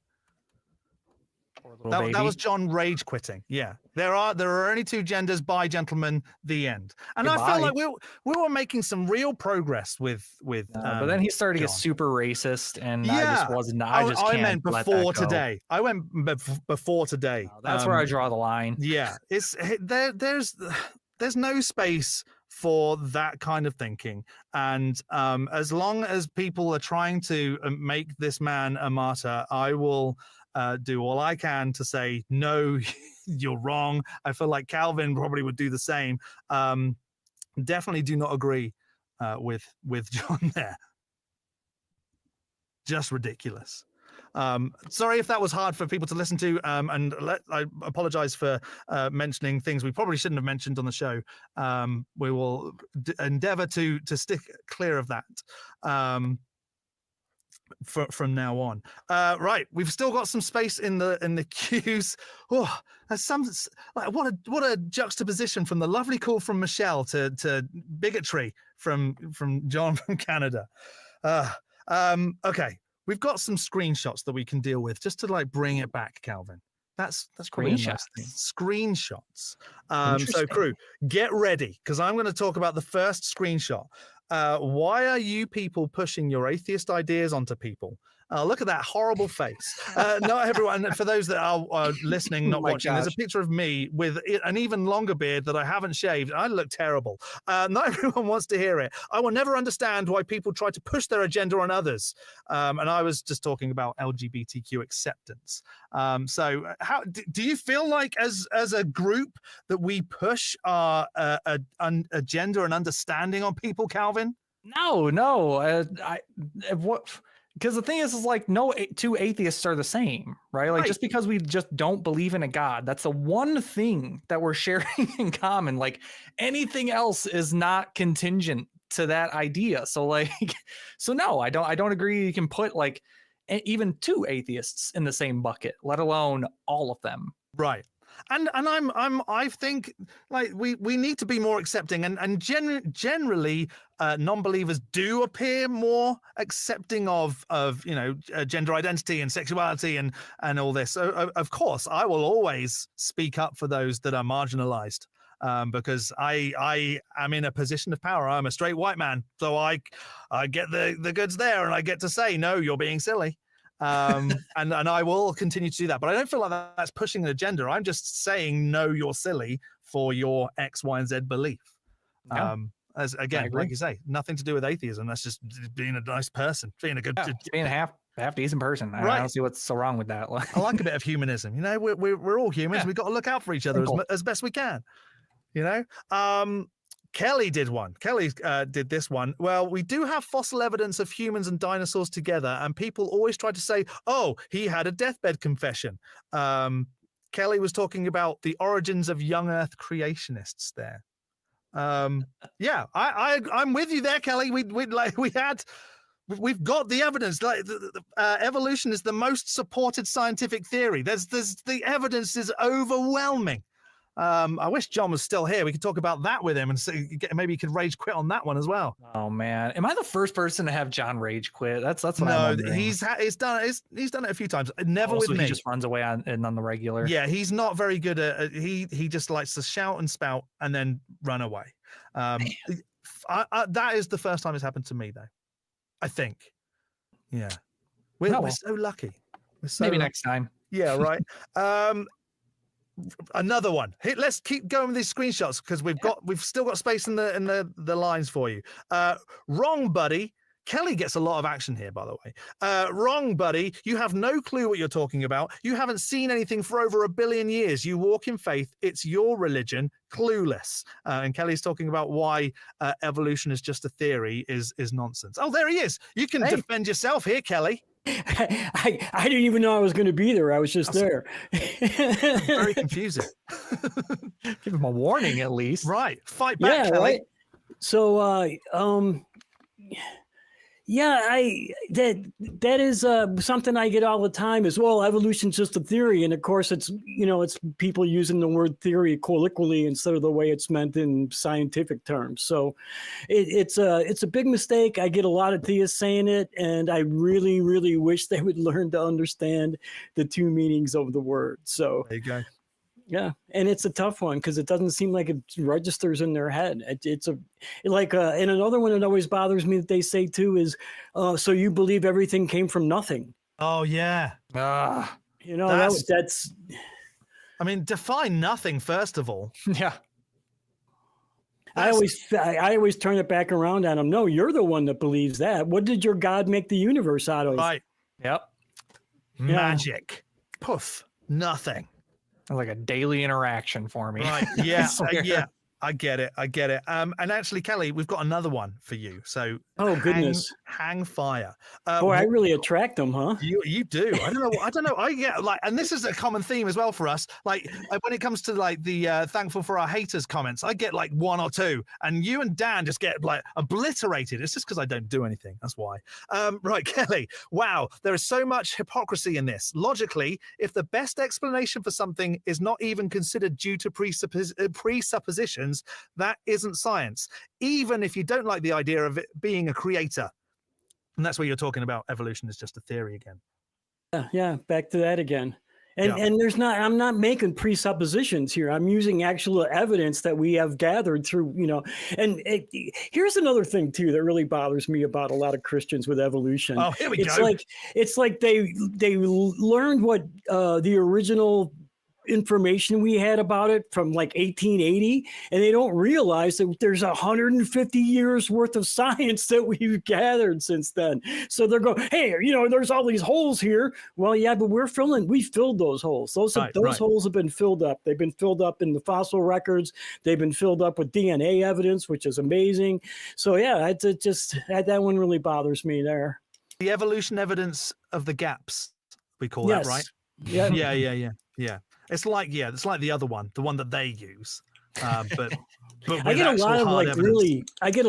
That was John rage quitting. Yeah, there are only two genders. Bye, gentlemen. The end. And Goodbye. I feel like we were making some real progress with. But then he started to get super racist, and I just wasn't. I meant before today. I went before today. That's where I draw the line. Yeah, it's there's no space for that kind of thinking, and as long as people are trying to make this man a martyr, I will do all I can to say, no, you're wrong. I feel like Calvin probably would do the same. Definitely do not agree with John there. Just ridiculous. Sorry if that was hard for people to listen to, and I apologize for mentioning things we probably shouldn't have mentioned on the show. We will endeavor to stick clear of that from now on. Right, we've still got some space in the queues. Oh, there's some what a juxtaposition from the lovely call from Michelle to bigotry from John from Canada. Okay, we've got some screenshots that we can deal with just to like bring it back, Calvin. That's Screenshots. Screenshots. So crew, get ready, because I'm going to talk about the first screenshot. Why are you people pushing your atheist ideas onto people? Look at that horrible face. Not everyone, for those that are listening, not watching, there's a picture of me with an even longer beard that I haven't shaved. I look terrible. Not everyone wants to hear it. I will never understand why people try to push their agenda on others. And I was just talking about LGBTQ acceptance. So how do you feel like as a group that we push our agenda and understanding on people, Calvin? No. Because the thing is like no two atheists are the same, right? Like just because we just don't believe in a God, that's the one thing that we're sharing in common. Like anything else is not contingent to that idea. So no, I don't agree. You can put like even two atheists in the same bucket, let alone all of them. Right. And I think like we need to be more accepting and generally non-believers do appear more accepting of gender identity and sexuality and all this. So of course I will always speak up for those that are marginalized because I am in a position of power. I'm a straight white man, so I get the goods there and I get to say, no, you're being silly. And I will continue to do that, but I don't feel like that's pushing an agenda. I'm just saying, no, you're silly for your X, Y, and Z belief. Yeah. As again, like you say, nothing to do with atheism. That's just being a nice person, being a good, being a half decent person. Right. I don't see what's so wrong with that. I like a bit of humanism. You know, we're all humans. We've got to look out for each other as best we can. You know. Kelly did one. Kelly did this one. Well, we do have fossil evidence of humans and dinosaurs together, and people always try to say, oh, he had a deathbed confession. Kelly was talking about the origins of young Earth creationists there. Yeah, I'm with you there, Kelly. We've got the evidence. Like evolution is the most supported scientific theory. There's the evidence is overwhelming. I wish John was still here. We could talk about that with him and maybe he could rage quit on that one as well. Oh man, am I the first person to have John rage quit? That's what I'm wondering. He's done it a few times. Never with me. He just runs away on the regular. Yeah, he's not very good at. He just likes to shout and spout and then run away. That is the first time it's happened to me, though. I think. Yeah, we're so lucky. Maybe next time. Yeah, right. Another one. Let's keep going with these screenshots because we've still got space in the lines for you. Wrong, buddy. Kelly gets a lot of action here, by the way. Wrong, buddy. You have no clue what you're talking about. You haven't seen anything for over 1 billion years. You walk in faith. It's your religion. Clueless. And Kelly's talking about why evolution is just a theory is nonsense. Oh, there he is. You can defend yourself here, Kelly. I didn't even know I was going to be there. I was just there. Very confusing. Give him a warning at least. Right. Fight back, Kelly. Right. So, that is something I get all the time as well. Evolution's just a theory, and of course, it's people using the word theory colloquially instead of the way it's meant in scientific terms. So, it's a big mistake. I get a lot of theists saying it, and I really, really wish they would learn to understand the two meanings of the word. So there you go. Yeah, and it's a tough one because it doesn't seem like it registers in their head. And another one that always bothers me that they say too is, so you believe everything came from nothing? Oh yeah. That's. I mean, define nothing first of all. Yeah. I always turn it back around on them. No, you're the one that believes that. What did your God make the universe out of? Right. Yep. Magic. Poof. Nothing. Like a daily interaction for me. Right. Yeah. Yeah. I get it. And actually, Kelly, we've got another one for you. So, Oh, goodness. hang fire. Boy, I really attract them, huh? You do. I don't know. I get like, and this is a common theme as well for us. Like when it comes to like the thankful for our haters comments, I get like one or two, and you and Dan just get like obliterated. It's just because I don't do anything. That's why. Right, Kelly. Wow, there is so much hypocrisy in this. Logically, if the best explanation for something is not even considered due to presuppositions, that isn't science. Even if you don't like the idea of it being a creator. And that's where you're talking about evolution is just a theory again. Yeah, back to that again. And I'm not making presuppositions here. I'm using actual evidence that we have gathered through, and here's another thing too that really bothers me about a lot of Christians with evolution. Oh, here we go. It's like they learned what the original information we had about it from like 1880, and they don't realize that there's 150 years worth of science that we've gathered since then. So they're going, hey, there's all these holes here. Well, yeah, but we filled those holes. Those holes have been filled up. They've been filled up in the fossil records. They've been filled up with DNA evidence, which is amazing. So yeah, that one really bothers me there. The evolution evidence of the gaps, we call that, right? Yeah. It's like the other one, the one that they use. But I get a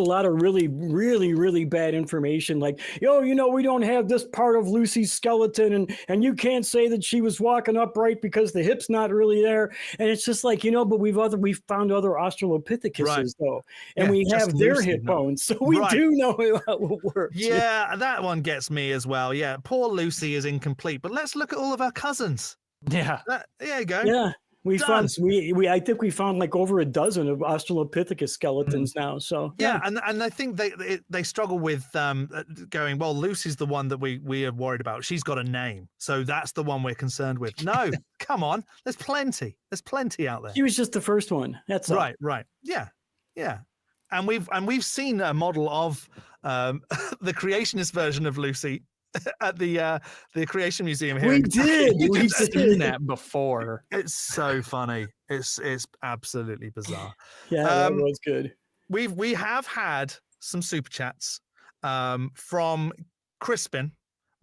lot of really, really, really bad information. Like, we don't have this part of Lucy's skeleton, and you can't say that she was walking upright because the hip's not really there. And it's just like, but we've found other Australopithecus though, and we have their hip bones, so we do know how it works. Yeah, that one gets me as well. Yeah, poor Lucy is incomplete, but let's look at all of her cousins. Yeah. There you go. Yeah. I think we found like over a dozen of Australopithecus skeletons now. So yeah, and I think they struggle with going, well, Lucy's the one that we are worried about. She's got a name, so that's the one we're concerned with. No, come on, there's plenty out there. She was just the first one. That's right. Yeah. And we've seen a model of the creationist version of Lucy at the Creation Museum here. We did. We've seen that before. It's so funny. It's absolutely bizarre. Yeah, that was good. We have had some super chats from Crispin.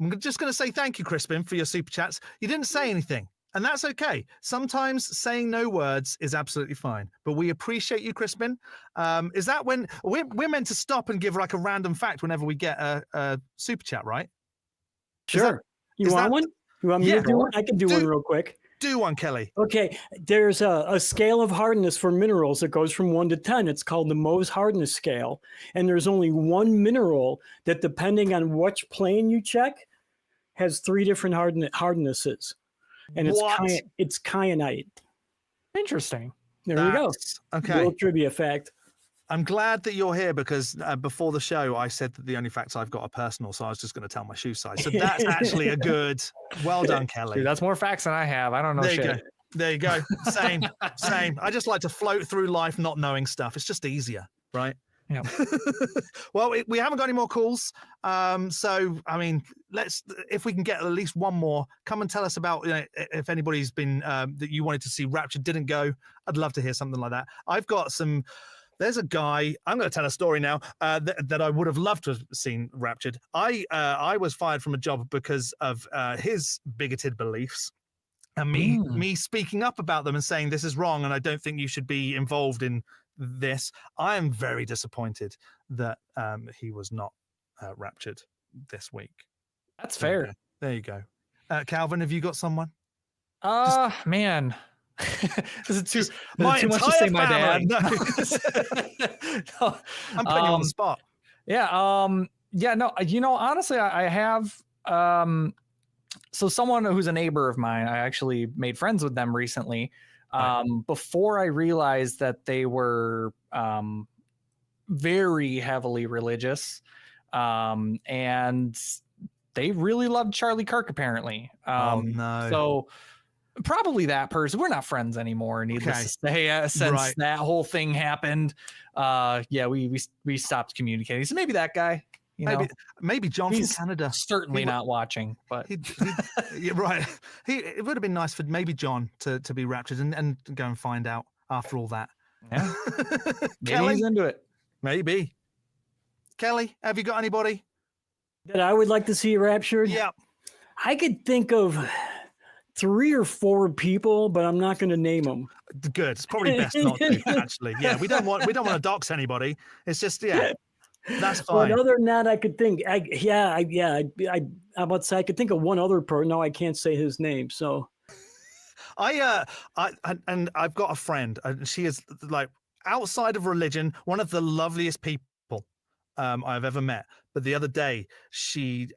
I'm just going to say thank you, Crispin, for your super chats. You didn't say anything, and that's okay. Sometimes saying no words is absolutely fine, but we appreciate you, Crispin. Is that when we're meant to stop and give like a random fact whenever we get a super chat, right? Sure. You want one? You want me to do one? I can do one real quick. Do one, Kelly. Okay. There's a scale of hardness for minerals that goes from 1 to 10. It's called the Mohs hardness scale. And there's only one mineral that, depending on which plane you check, has 3 different hardnesses. And it's kyanite. Interesting. There you go. Okay. Little trivia fact. I'm glad that you're here because before the show, I said that the only facts I've got are personal, so I was just going to tell my shoe size. So that's actually a good. Well done, Kelly. Dude, that's more facts than I have. I don't know shit. There you go. Same. I just like to float through life not knowing stuff. It's just easier, right? Yeah. Well, we haven't got any more calls. So, I mean, if we can get at least one more, come and tell us about if anybody's been that you wanted to see Rapture didn't go. I'd love to hear something like that. I've got some. There's a guy, I'm going to tell a story now that I would have loved to have seen Raptured. I was fired from a job because of his bigoted beliefs and me speaking up about them and saying this is wrong and I don't think you should be involved in this. I am very disappointed that he was not raptured this week. That's fair. There you go. Calvin, have you got someone? Man. Is it too much to say my dad? No. No. I'm putting you on the spot. Yeah. Yeah. No. Honestly, I have. So someone who's a neighbor of mine, I actually made friends with them recently. Before I realized that they were very heavily religious, and they really loved Charlie Kirk. Apparently. Oh no. So. Probably that person. We're not friends anymore, needless to say, since that whole thing happened. We stopped communicating. So maybe that guy. Maybe Jon from Canada. Certainly not watching, but you're right. It would have been nice for maybe Jon to be raptured and go and find out after all that. Yeah. Maybe Kelly, he's into it. maybe. Kelly, have you got anybody that I would like to see raptured? Yeah. I could think of 3 or 4 people, but I'm not going to name them. Good. It's probably best not to, actually. Yeah, we don't want to dox anybody. It's just, yeah, that's fine. But other than that, I could think. I about to say I could think of one other person. No, I can't say his name. So, and I've got a friend. She is like outside of religion, one of the loveliest people I've ever met. But the other day, she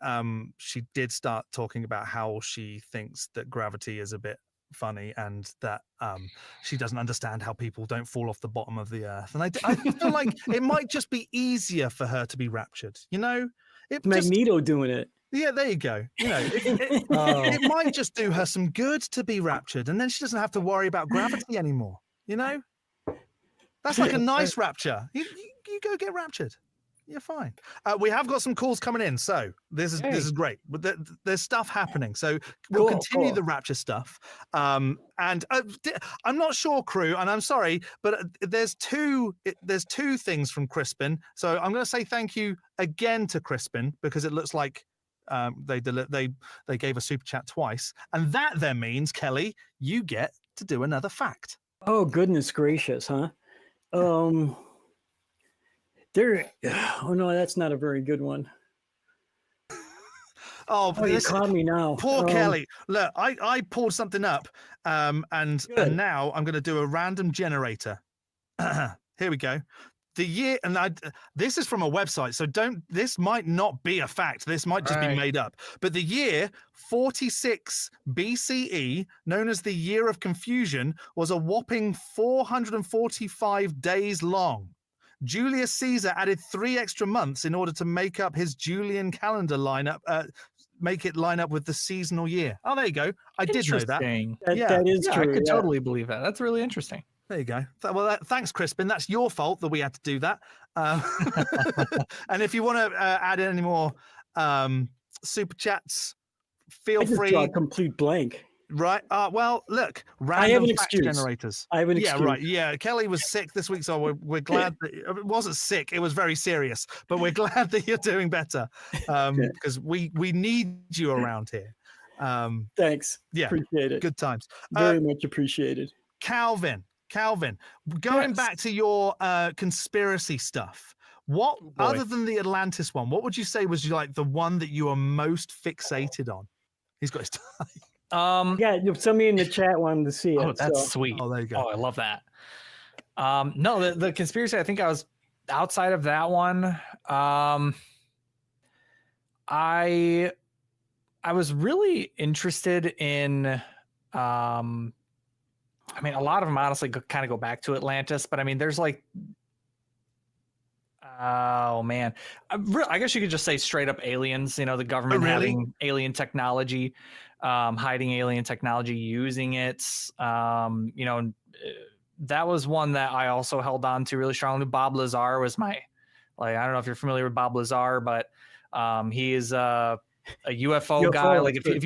did start talking about how she thinks that gravity is a bit funny and that she doesn't understand how people don't fall off the bottom of the earth. And I feel like it might just be easier for her to be raptured. You know, Magneto doing it. Yeah, there you go. You know, it might just do her some good to be raptured, and then she doesn't have to worry about gravity anymore. You know, that's like a nice rapture. You go get raptured. You're fine. We have got some calls coming in, so this is great. There's stuff happening, so we'll continue the rapture stuff. And I'm not sure, crew, and I'm sorry, but there's two things from Crispin. So I'm going to say thank you again to Crispin because it looks like they gave a super chat twice, and that then means, Kelly, you get to do another fact. Oh goodness gracious, huh? Oh no, that's not a very good one. Oh, you caught me now. Poor Kelly. Look, I pulled something up, and now I'm going to do a random generator. Here we go. The year, and this is from a website, so this might not be a fact. This might just be made up. But the year 46 BCE, known as the Year of Confusion, was a whopping 445 days long. Julius Caesar added 3 extra months in order to make up his Julian calendar lineup, make it line up with the seasonal year. Oh, there you go. I did know that. That is true. I could totally believe that. That's really interesting. There you go. Well, thanks, Crispin. That's your fault that we had to do that. And if you want to add any more super chats, feel free. Draw a complete blank. Right. Well, look, I have an excuse. Generators. I have an excuse. Yeah, right. Yeah, Kelly was sick this week, so we're glad that it wasn't sick. It was very serious, but we're glad that you're doing better because we need you around here. Thanks. Yeah, appreciate it. Good times. Very much appreciated. Calvin, going back to your conspiracy stuff. What other than the Atlantis one? What would you say was like the one that you are most fixated on? He's got his time. Yeah, somebody in the chat wanted to see it. Oh, that's sweet. Oh, there you go. Oh, I love that. No, the conspiracy, I think I was outside of that one. I was really interested in I mean, a lot of them honestly kind of go back to Atlantis, but I mean, there's like, oh man, I guess you could just say straight up aliens, you know, the government having alien technology, hiding alien technology, using it. You know, that was one that I also held on to really strongly. Bob Lazar was I don't know if you're familiar with Bob Lazar, but he is a UFO guy. Like if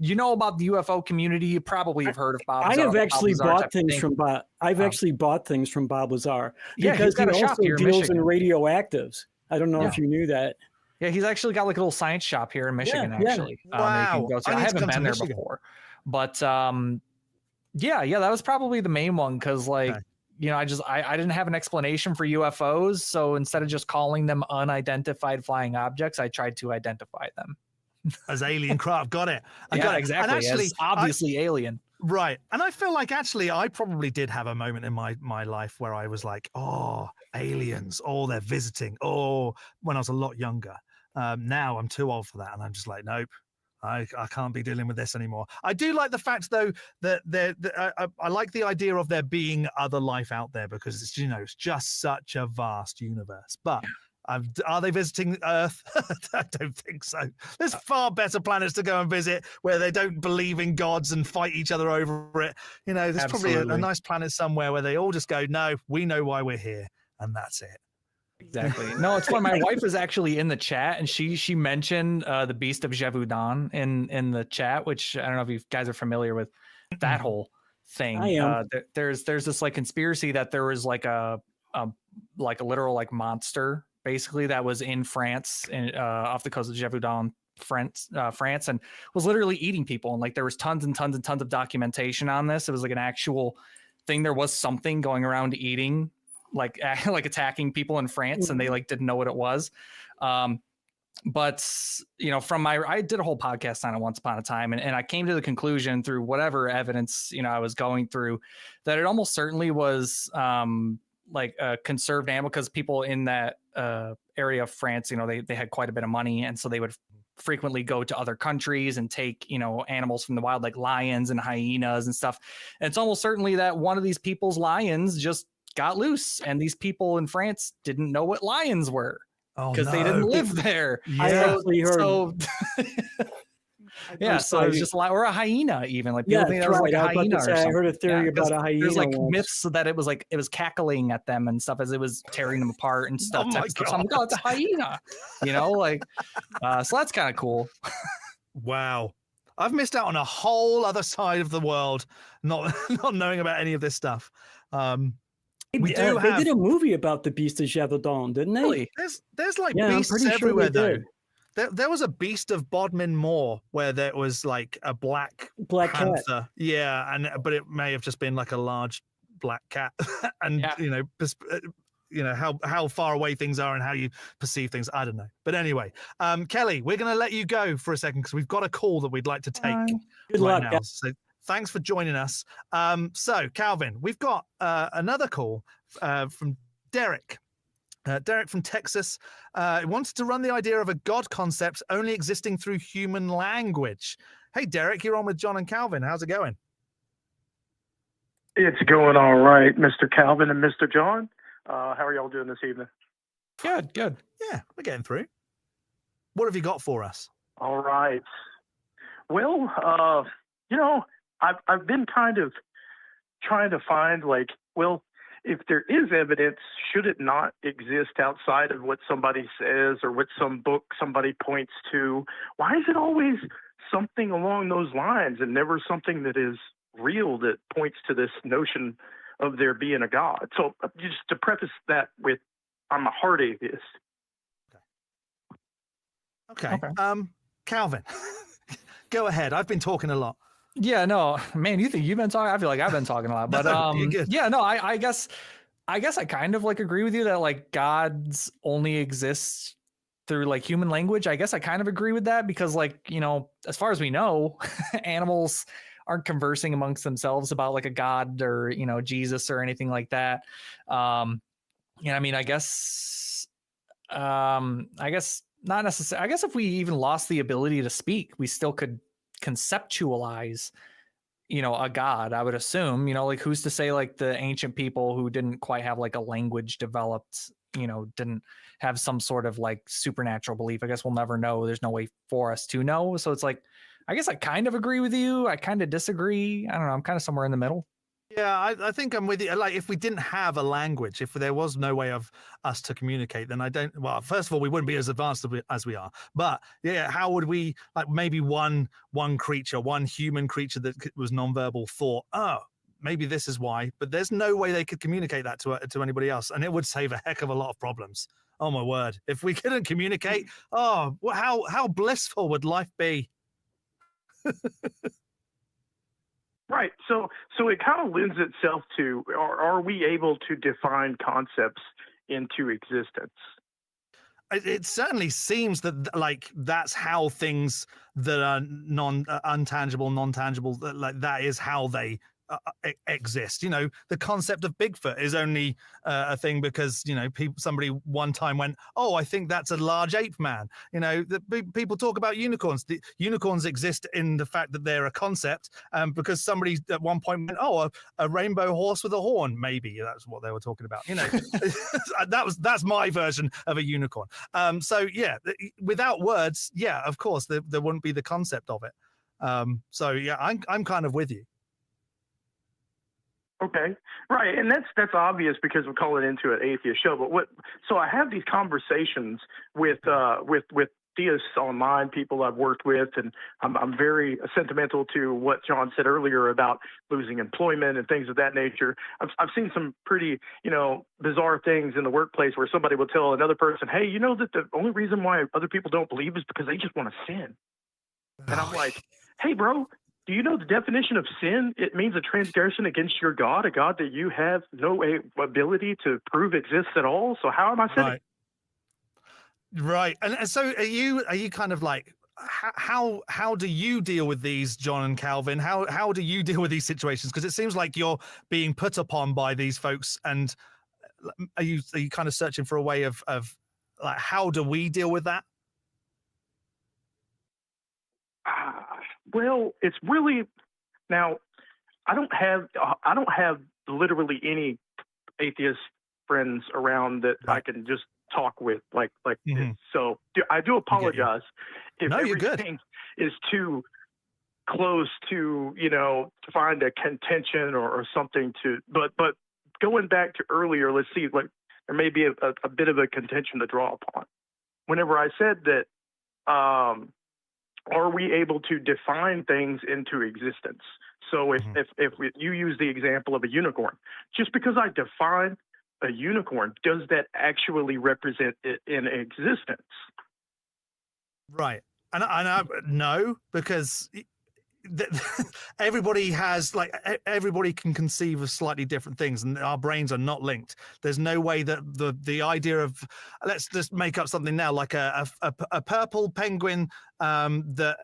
you know about the UFO community, you probably have heard of Bob Lazar. I have actually bought things from Bob. I've actually bought things from Bob Lazar because he also deals in radioactives. I don't know if you knew that. Yeah, he's actually got like a little science shop here in Michigan. Actually, wow. I haven't been there before, but yeah, that was probably the main one because you know, I didn't have an explanation for UFOs, so instead of just calling them unidentified flying objects, I tried to identify them as alien craft. Got it. I got it. Exactly. And actually, obviously alien. Right. And I feel like actually I probably did have a moment in my life where I was like, oh, aliens, oh, they're visiting. Oh, when I was a lot younger. Now I'm too old for that. And I'm just like, nope, I can't be dealing with this anymore. I do like the fact, though, that I like the idea of there being other life out there because it's, you know, it's just such a vast universe. But are they visiting Earth? I don't think so. There's far better planets to go and visit where they don't believe in gods and fight each other over it. You know, there's probably a nice planet somewhere where they all just go, no, we know why we're here. And that's it. Exactly. No, it's fun. My wife is actually in the chat, and she mentioned the Beast of Gévaudan in the chat, which I don't know if you guys are familiar with that whole thing. I am. There's this like conspiracy that there was like a literal like monster basically that was in France and off the coast of Gévaudan, France, and was literally eating people. And like there was tons and tons and tons of documentation on this. It was like an actual thing. There was something going around eating, like attacking people in France, and they like didn't know what it was. But you know, I did a whole podcast on it once upon a time, and I came to the conclusion through whatever evidence, you know, I was going through, that it almost certainly was like a conserved animal, because people in that area of France, you know, they had quite a bit of money, and so they would frequently go to other countries and take, you know, animals from the wild, like lions and hyenas and stuff. And it's almost certainly that one of these people's lions just got loose, and these people in France didn't know what lions were. Because they didn't live there. Yeah. I actually heard. So, yeah, so it was just or a hyena, even like people think that was like a hyena or something. I heard a theory about a hyena. There's like myths that it was cackling at them and stuff as it was tearing them apart and stuff. Oh my So I'm like, oh, it's a hyena, you know, like so that's kind of cool. Wow. I've missed out on a whole other side of the world, not knowing about any of this stuff. They did a movie about the beast of Gévaudan, didn't they? Really? There's like beasts everywhere though. There was a beast of Bodmin Moor where there was like a black panther. Cat. Yeah, but it may have just been like a large black cat. And you know how far away things are and how you perceive things. I don't know. But anyway, Kelly, we're going to let you go for a second because we've got a call that we'd like to take. Good luck, now. So thanks for joining us. So Calvin, we've got another call from Derek. Derek from Texas wanted to run the idea of a God concept only existing through human language. Hey, Derek, you're on with Jon and Calvin. How's it going? It's going all right, Mr. Calvin and Mr. Jon. How are y'all doing this evening? Good. Yeah, we're getting through. What have you got for us? All right. Well, you know, I've been kind of trying to find, like, well, if there is evidence, should it not exist outside of what somebody says or what some book somebody points to? Why is it always something along those lines and never something that is real that points to this notion of there being a God? So just to preface that with, I'm a hard atheist. Okay. Calvin, go ahead. I've been talking a lot. Yeah, no, man, you think you've been talking? I feel like I've been talking a lot, but yeah, no, I guess I kind of like agree with you that like gods only exist through like human language. I guess I kind of agree with that because like, you know, as far as we know, animals aren't conversing amongst themselves about like a God or, you know, Jesus or anything like that. I mean, I guess not necessarily. I guess if we even lost the ability to speak, we still could conceptualize, you know, a God, I would assume. You know, like who's to say like the ancient people who didn't quite have like a language developed, you know, didn't have some sort of like supernatural belief. I guess we'll never know. There's no way for us to know. So it's like, I guess I kind of agree with you. I kind of disagree. I don't know. I'm kind of somewhere in the middle. Yeah, I think I'm with you. Like, if we didn't have a language, if there was no way of us to communicate, then well, first of all, we wouldn't be as advanced as we are. But yeah, how would we, like maybe one creature, one human creature that was nonverbal thought, oh, maybe this is why, but there's no way they could communicate that to anybody else. And it would save a heck of a lot of problems. Oh my word. If we couldn't communicate, oh, how blissful would life be? Right. So it kind of lends itself to, are we able to define concepts into existence? It certainly seems that like that's how things that are untangible, non-tangible, like that is how they exist. You know, the concept of Bigfoot is only a thing because, you know, somebody one time went, oh, I think that's a large ape man. You know, people talk about unicorns. The unicorns exist in the fact that they're a concept, because somebody at one point went, oh, a rainbow horse with a horn. Maybe that's what they were talking about. You know, that's my version of a unicorn. So yeah, without words, yeah, of course there wouldn't be the concept of it. So yeah, I'm kind of with you. Okay, right, and that's obvious because we're calling into an atheist show. But so I have these conversations with theists online, people I've worked with, and I'm very sentimental to what Jon said earlier about losing employment and things of that nature. I've seen some pretty, bizarre things in the workplace where somebody will tell another person, hey, you know that the only reason why other people don't believe is because they just want to sin. And I'm like, hey, bro, do you know the definition of sin? It means a transgression against your God, a God that you have no ability to prove exists at all. So how am I sinning? Right. And so are you kind of like, how do you deal with these, Jon and Calvin? How do you deal with these situations? Because it seems like you're being put upon by these folks, and are you kind of searching for a way of like, how do we deal with that? Well, it's really, now I don't have literally any atheist friends around that I can just talk with like this. So I do apologize if everything is too close to, to find a contention or something to, but going back to earlier, let's see, like there may be a bit of a contention to draw upon. Whenever I said that, are we able to define things into existence? So if you use the example of a unicorn, just because I define a unicorn, does that actually represent it in existence? Right. And I no, because everybody can conceive of slightly different things, and our brains are not linked. There's no way that the idea of, let's just make up something now, like a purple penguin that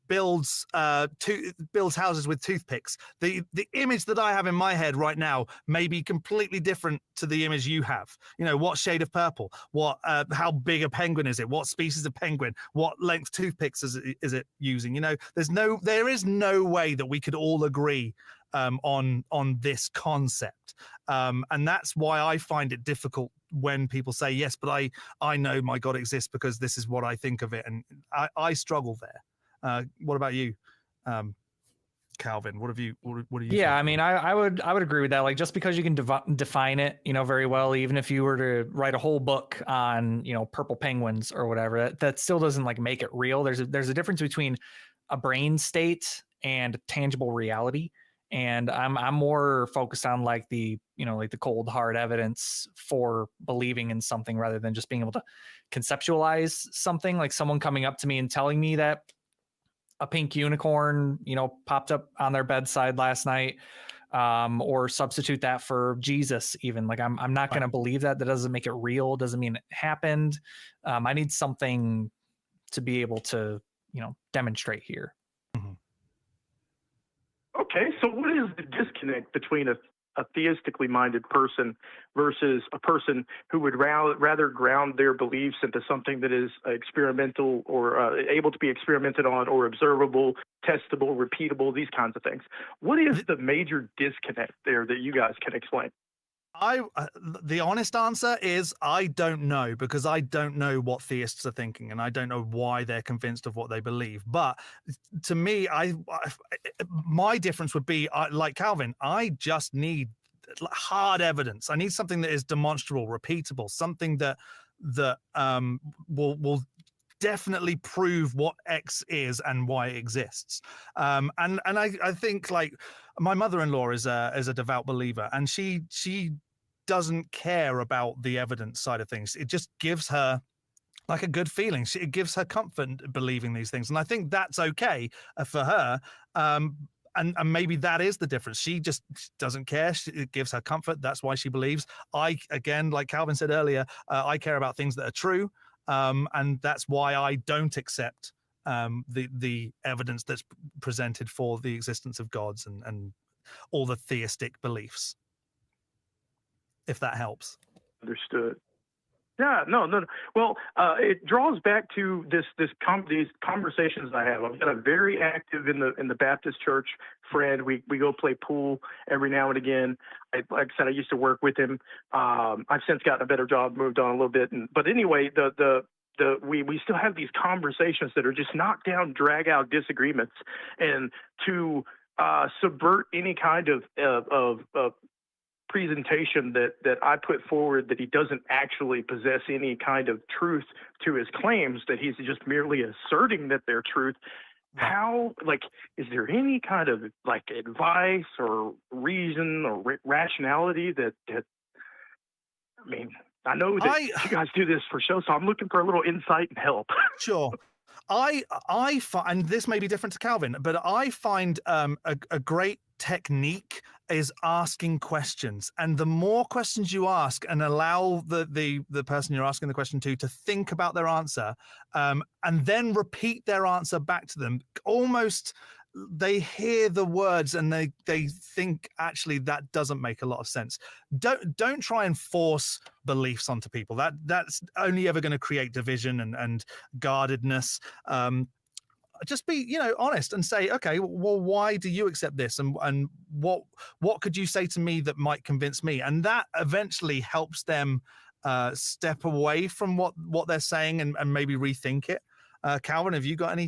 builds houses with toothpicks. The image that I have in my head right now may be completely different to the image you have. What shade of purple? What how big a penguin is it? What species of penguin? What length toothpicks is it using? There is no way that we could all agree on this concept, and that's why I find it difficult when people say, yes, but I know my God exists because this is what I think of it, and I struggle there. What about you, Calvin? What do you Yeah, think? I mean, I would agree with that. Like, just because you can define it, very well, even if you were to write a whole book on, purple penguins or whatever, that still doesn't like make it real. There's a difference between a brain state and tangible reality. And I'm more focused on like the cold hard evidence for believing in something rather than just being able to conceptualize something, like someone coming up to me and telling me that a pink unicorn, popped up on their bedside last night, or substitute that for Jesus even. Like I'm not going to believe that. That doesn't make it real. Doesn't mean it happened. I need something to be able to, demonstrate here. Okay, so what is the disconnect between a theistically minded person versus a person who would rather ground their beliefs into something that is experimental or able to be experimented on or observable, testable, repeatable, these kinds of things? What is the major disconnect there that you guys can explain? The honest answer is I don't know, because I don't know what theists are thinking, and I don't know why they're convinced of what they believe. But to me, my difference would be like Calvin. I just need hard evidence. I need something that is demonstrable, repeatable, something that will definitely prove what X is and why it exists. And I think, like, my mother-in-law is a devout believer, and she doesn't care about the evidence side of things. It just gives her like a good feeling. It gives her comfort believing these things, and I think that's okay for her. And maybe that is the difference. She just doesn't care. It gives her comfort. That's why she believes. Again, like Calvin said earlier, I care about things that are true. And that's why I don't accept the evidence that's presented for the existence of gods and all the theistic beliefs, if that helps. Understood. Yeah, no. Well, it draws back to these conversations I have. I've got a very active in the Baptist church friend. We go play pool every now and again. Like I said, I used to work with him. I've since gotten a better job, moved on a little bit. But anyway, we still have these conversations that are just knockdown, drag out disagreements, and to subvert any kind of presentation that I put forward, that he doesn't actually possess any kind of truth to his claims, that he's just merely asserting that they're truth. How, like, is there any kind of like advice or reason or rationality that I mean, I know that you guys do this for show, so I'm looking for a little insight and help. Sure. I find, and this may be different to Calvin, but I find a great technique is asking questions. And the more questions you ask and allow the person you're asking the question to think about their answer, and then repeat their answer back to them, almost they hear the words and they think, actually, that doesn't make a lot of sense. Don't try and force beliefs onto people. That's only ever going to create division and guardedness. Just be, honest and say, okay, well, why do you accept this? And what could you say to me that might convince me? And that eventually helps them step away from what they're saying and maybe rethink it. Calvin, have you got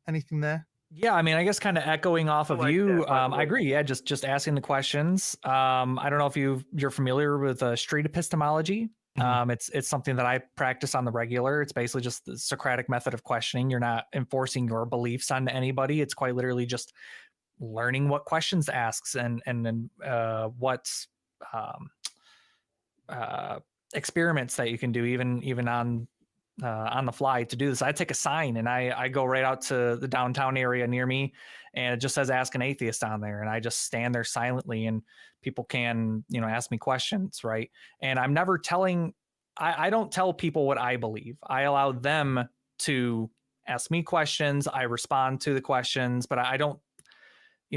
anything there? Yeah, I mean, I guess kind of echoing off of you, I agree. Yeah, just asking the questions. I don't know if you're familiar with street epistemology. It's something that I practice on the regular. It's basically just the Socratic method of questioning. You're not enforcing your beliefs on anybody. It's quite literally just learning what questions to ask and what experiments that you can do even on the fly to do this. I take a sign and I go right out to the downtown area near me, and it just says "Ask an Atheist" on there, and I just stand there silently, and people can ask me questions, right? And I'm never telling. I don't tell people what I believe. I allow them to ask me questions. I respond to the questions, but I don't.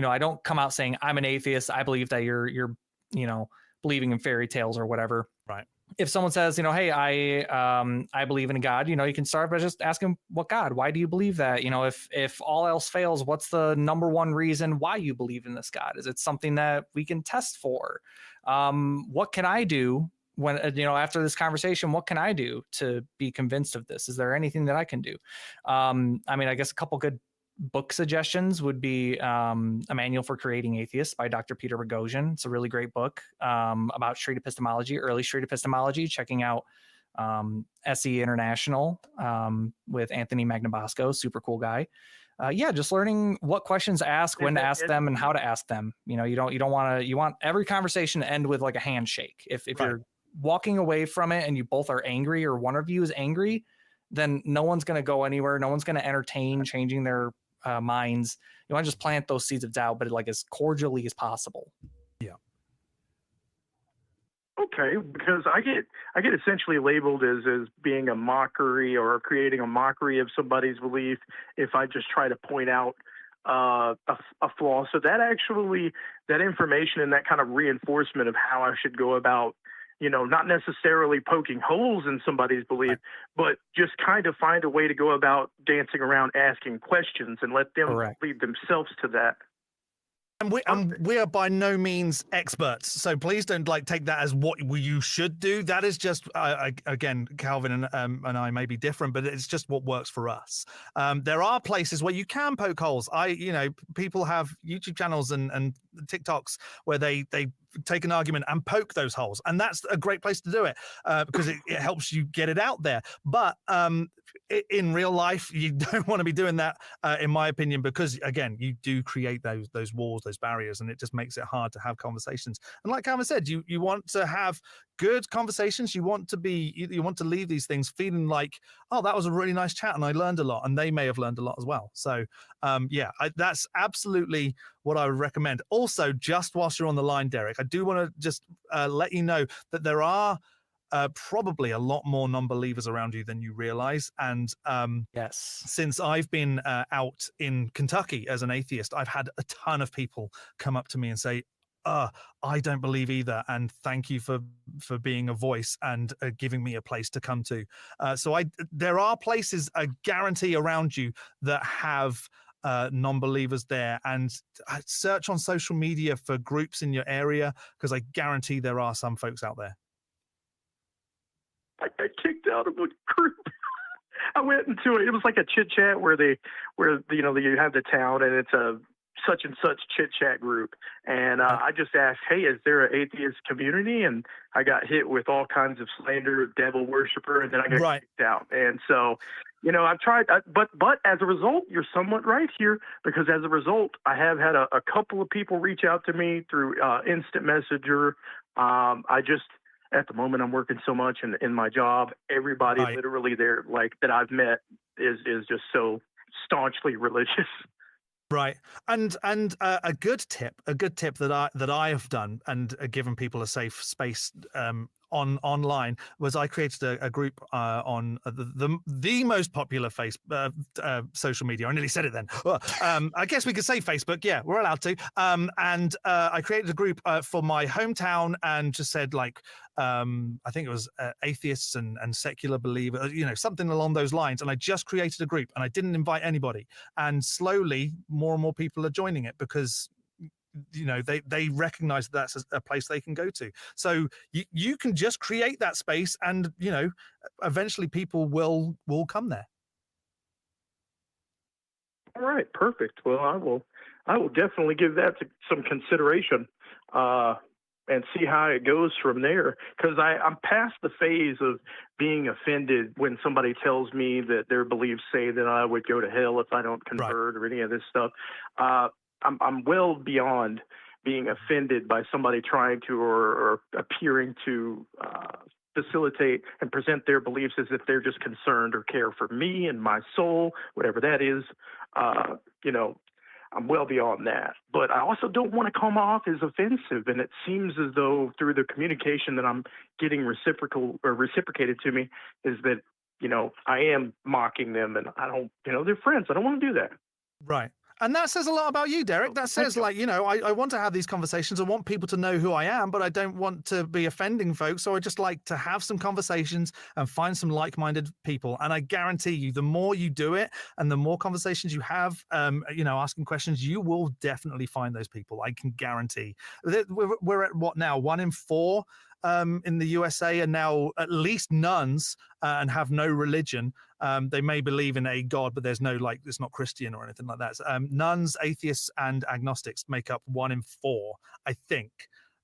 I don't come out saying I'm an atheist. I believe that you're believing in fairy tales or whatever. Right. If someone says, hey, I believe in a God, you can start by just asking, what God? Why do you believe that? If all else fails, what's the number one reason why you believe in this God? Is it something that we can test for? What can I do when, after this conversation, what can I do to be convinced of this? Is there anything that I can do? I guess a couple good book suggestions would be A Manual for Creating Atheists by Dr. Peter Boghossian. It's a really great book about street epistemology, early street epistemology, checking out SE International with Anthony Magnabosco, super cool guy. Just learning what questions to ask, when to ask them, and how to ask them. You want every conversation to end with like a handshake. If right. You're walking away from it and you both are angry, or one of you is angry, then no one's going to go anywhere. No one's going to entertain changing their minds. You want to just plant those seeds of doubt, but like as cordially as possible. Yeah. Okay, because I get essentially labeled as being a mockery or creating a mockery of somebody's belief if I just try to point out a flaw. So that information and that kind of reinforcement of how I should go about, not necessarily poking holes in somebody's belief, but just kind of find a way to go about dancing around asking questions and let them lead themselves to that. And we are by no means experts, so please don't take that as what you should do. That is just again, Calvin and I may be different, but it's just what works for us. There are places where you can poke holes. People have YouTube channels and TikToks where they take an argument and poke those holes, and that's a great place to do it because it helps you get it out there. But in real life, you don't want to be doing that, in my opinion, because again, you do create those walls, those barriers, and it just makes it hard to have conversations. And like Calvin said, you want to have good conversations. You want to leave these things feeling like, oh, that was a really nice chat and I learned a lot, and they may have learned a lot as well. So that's absolutely what I would recommend. Also, just whilst you're on the line, Derek, I do want to just let you know that there are probably a lot more non-believers around you than you realize. And yes, since I've been out in Kentucky as an atheist, I've had a ton of people come up to me and say, I don't believe either, and thank you for being a voice and giving me a place to come to. So there are places, I guarantee, around you that have non-believers there, and search on social media for groups in your area, because I guarantee there are some folks out there. I got kicked out of a group. I went into it. It was like a chit chat where you have the town, and it's a such and such chit chat group. And I just asked, hey, is there an atheist community? And I got hit with all kinds of slander, devil worshiper, and then I got kicked out. And so, you know, I've tried, but as a result, you're somewhat right here, because as a result, I have had a couple of people reach out to me through instant messenger. I just, at the moment, I'm working so much in my job. Everybody literally there, like, that I've met is just so staunchly religious. Right. And a good tip that I have done and given people a safe space online was I created a group on the most popular social media. I nearly said it then. I guess we could say Facebook. Yeah, we're allowed to. And I created a group for my hometown and just said, like, I think it was atheists and secular believers, you know, something along those lines. And I just created a group and I didn't invite anybody. And slowly more and more people are joining it because, you know, they recognize that's a place they can go to. So you can just create that space and, you know, eventually people will come there. All right, perfect. Well, I will definitely give that some consideration and see how it goes from there, because I'm past the phase of being offended when somebody tells me that their beliefs say that I would go to hell if I don't convert or any of this stuff. I'm well beyond being offended by somebody trying to or appearing to facilitate and present their beliefs as if they're just concerned or care for me and my soul, whatever that is. You know, I'm well beyond that. But I also don't want to come off as offensive. And it seems as though through the communication that I'm getting reciprocated to me is that, you know, I am mocking them, and I don't, you know, they're friends. I don't want to do that. Right. And that says a lot about you, Derek. That says, like, you know, I want to have these conversations. I want people to know who I am, but I don't want to be offending folks. So I just like to have some conversations and find some like-minded people. And I guarantee you, the more you do it and the more conversations you have, you know, asking questions, you will definitely find those people. I can guarantee. We're at what now? 1 in 4 in the USA are now at least nuns and have no religion. They may believe in a God, but there's no, like, it's not Christian or anything like that. So, nuns, atheists, and agnostics make up 1 in 4, I think.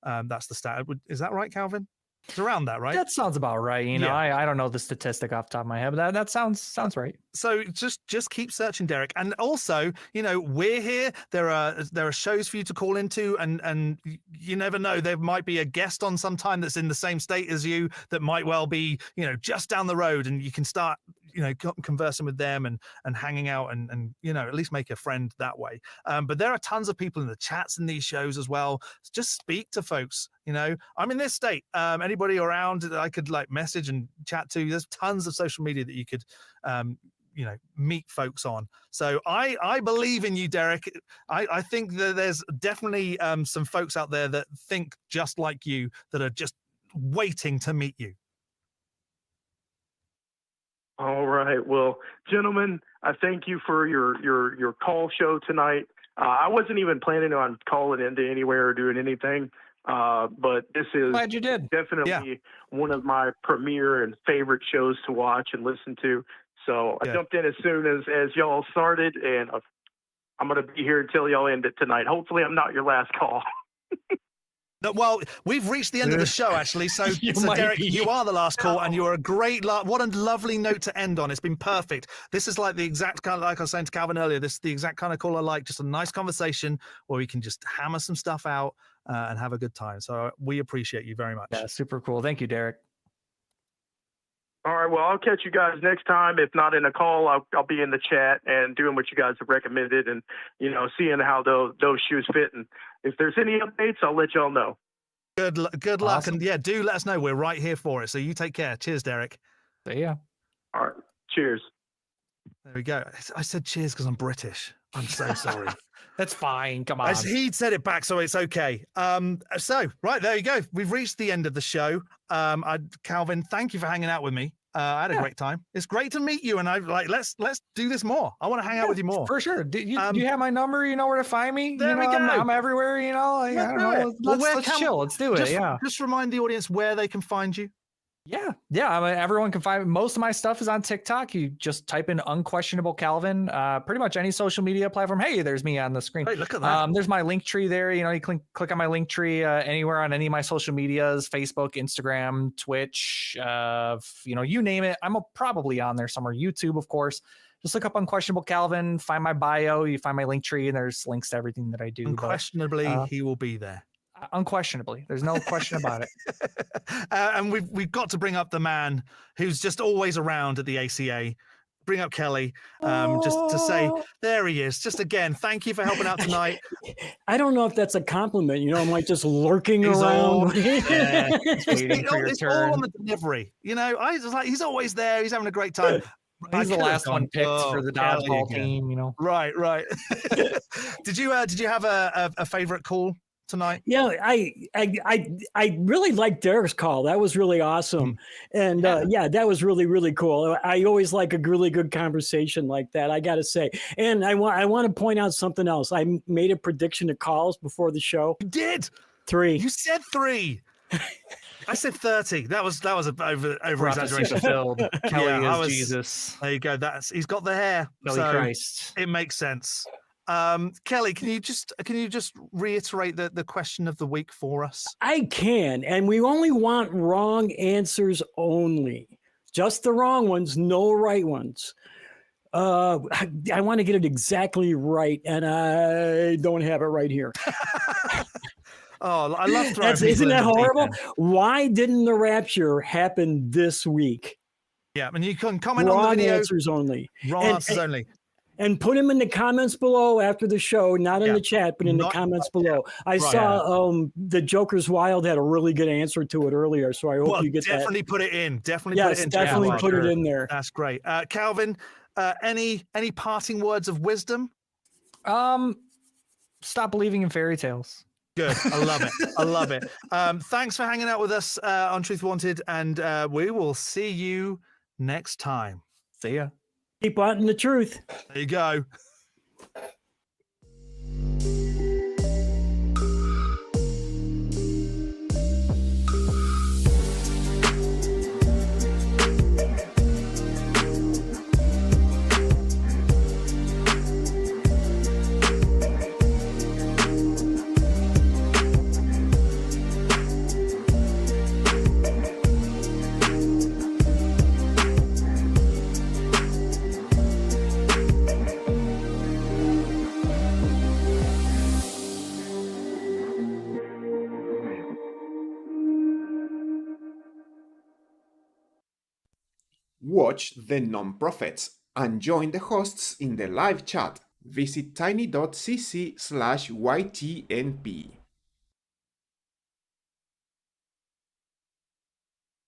That's the stat. Is that right, Calvin? It's around that, right? That sounds about right. You know, I don't know the statistic off the top of my head, but that sounds right. So just keep searching, Derek. And also, you know, we're here. There are shows for you to call into, and you never know. There might be a guest on sometime that's in the same state as you that might well be, you know, just down the road, and you can start, you know, conversing with them and hanging out and you know, at least make a friend that way. But there are tons of people in the chats in these shows as well. Just speak to folks. You know, I'm in this state. Anybody around that I could, like, message and chat to? There's tons of social media that you could, you know, meet folks on. So I believe in you, Derek. I think that there's definitely some folks out there that think just like you, that are just waiting to meet you. All right. Well, gentlemen, I thank you for your call show tonight. I wasn't even planning on calling into anywhere or doing anything. But this is Glad you did. definitely one of my premier and favorite shows to watch and listen to. So I jumped in as soon as y'all started, and I'm going to be here until y'all end it tonight. Hopefully I'm not your last call. No, well, we've reached the end of the show, actually. So, Derek, you are the last call, and you're a great, what a lovely note to end on. It's been perfect. This is like the exact kind of, like I was saying to Calvin earlier, this is the exact kind of call I like, just a nice conversation where we can just hammer some stuff out and have a good time. So we appreciate you very much. Yeah, super cool. Thank you, Derek. All right, well, I'll catch you guys next time. If not in a call, I'll be in the chat and doing what you guys have recommended, and, you know, seeing how those shoes fit. And if there's any updates, I'll let y'all know. Good luck. Awesome. And yeah, do let us know. We're right here for it. So you take care. Cheers, Derek. See ya. All right. Cheers. There we go. I said cheers because I'm British. I'm so sorry. That's fine. Come on. He said it back, so it's okay. So right, there you go. We've reached the end of the show. Calvin, thank you for hanging out with me. I had a great time. It's great to meet you, and I like let's do this more. I want to hang out with you more. For sure. Do you have my number? You know where to find me? There we go. I'm everywhere, you know. I don't know. Let's chill. Let's do it. Just remind the audience where they can find you. Yeah. I mean, everyone can find most of my stuff is on TikTok. You just type in Unquestionable Calvin. Pretty much any social media platform. Hey, there's me on the screen. Hey, look at that. There's my link tree there. You know, you click on my link tree anywhere on any of my social medias: Facebook, Instagram, Twitch. You name it. I'm probably on there somewhere. YouTube, of course. Just look up Unquestionable Calvin. Find my bio. You find my link tree, and there's links to everything that I do. Unquestionably, he will be there. Unquestionably, there's no question about it. And we've got to bring up the man who's just always around at the ACA. Bring up Kelly, just to say there he is. Just again, thank you for helping out tonight. I don't know if that's a compliment. I'm like just lurking He's around. Waiting for your It's turn. all on the delivery. I just like he's always there. He's having a great time. He's the last one picked for the dodgeball team. Right. Did you have a favorite call tonight? Yeah, I really liked Derek's call. That was really awesome. And that was really, really cool. I always like a really good conversation like that, I got to say. And I want to point out something else. I made a prediction of calls before the show. You did. 3. You said 3. I said 30. That was over exaggeration. Fulfilled. Kelly Yeah, is Jesus. There you go. He's got the hair. Kelly Christ. It makes sense. Kelly, can you just reiterate the question of the week for us? I can, and we only want wrong answers only. Just the wrong ones, no right ones. I want to get it exactly right, and I don't have it right here. Oh, I love throwing Isn't that horrible? deep end. Why didn't the rapture happen this week? Yeah, and you can comment Wrong on the video. answers only. Wrong answers only. And put them in the comments below after the show, not in the chat, but in the comments below. I saw the Joker's Wild had a really good answer to it earlier, so I hope you get that. Definitely put it in. Definitely Yes, put it in. definitely put it in there. That's great. Calvin, any parting words of wisdom? Stop believing in fairy tales. Good. I love it. I love it. Thanks for hanging out with us on Truth Wanted, and we will see you next time. See ya. Keep wanting the truth. There you go. Watch the non-profits and join the hosts in the live chat. Visit tiny.cc/ytnp.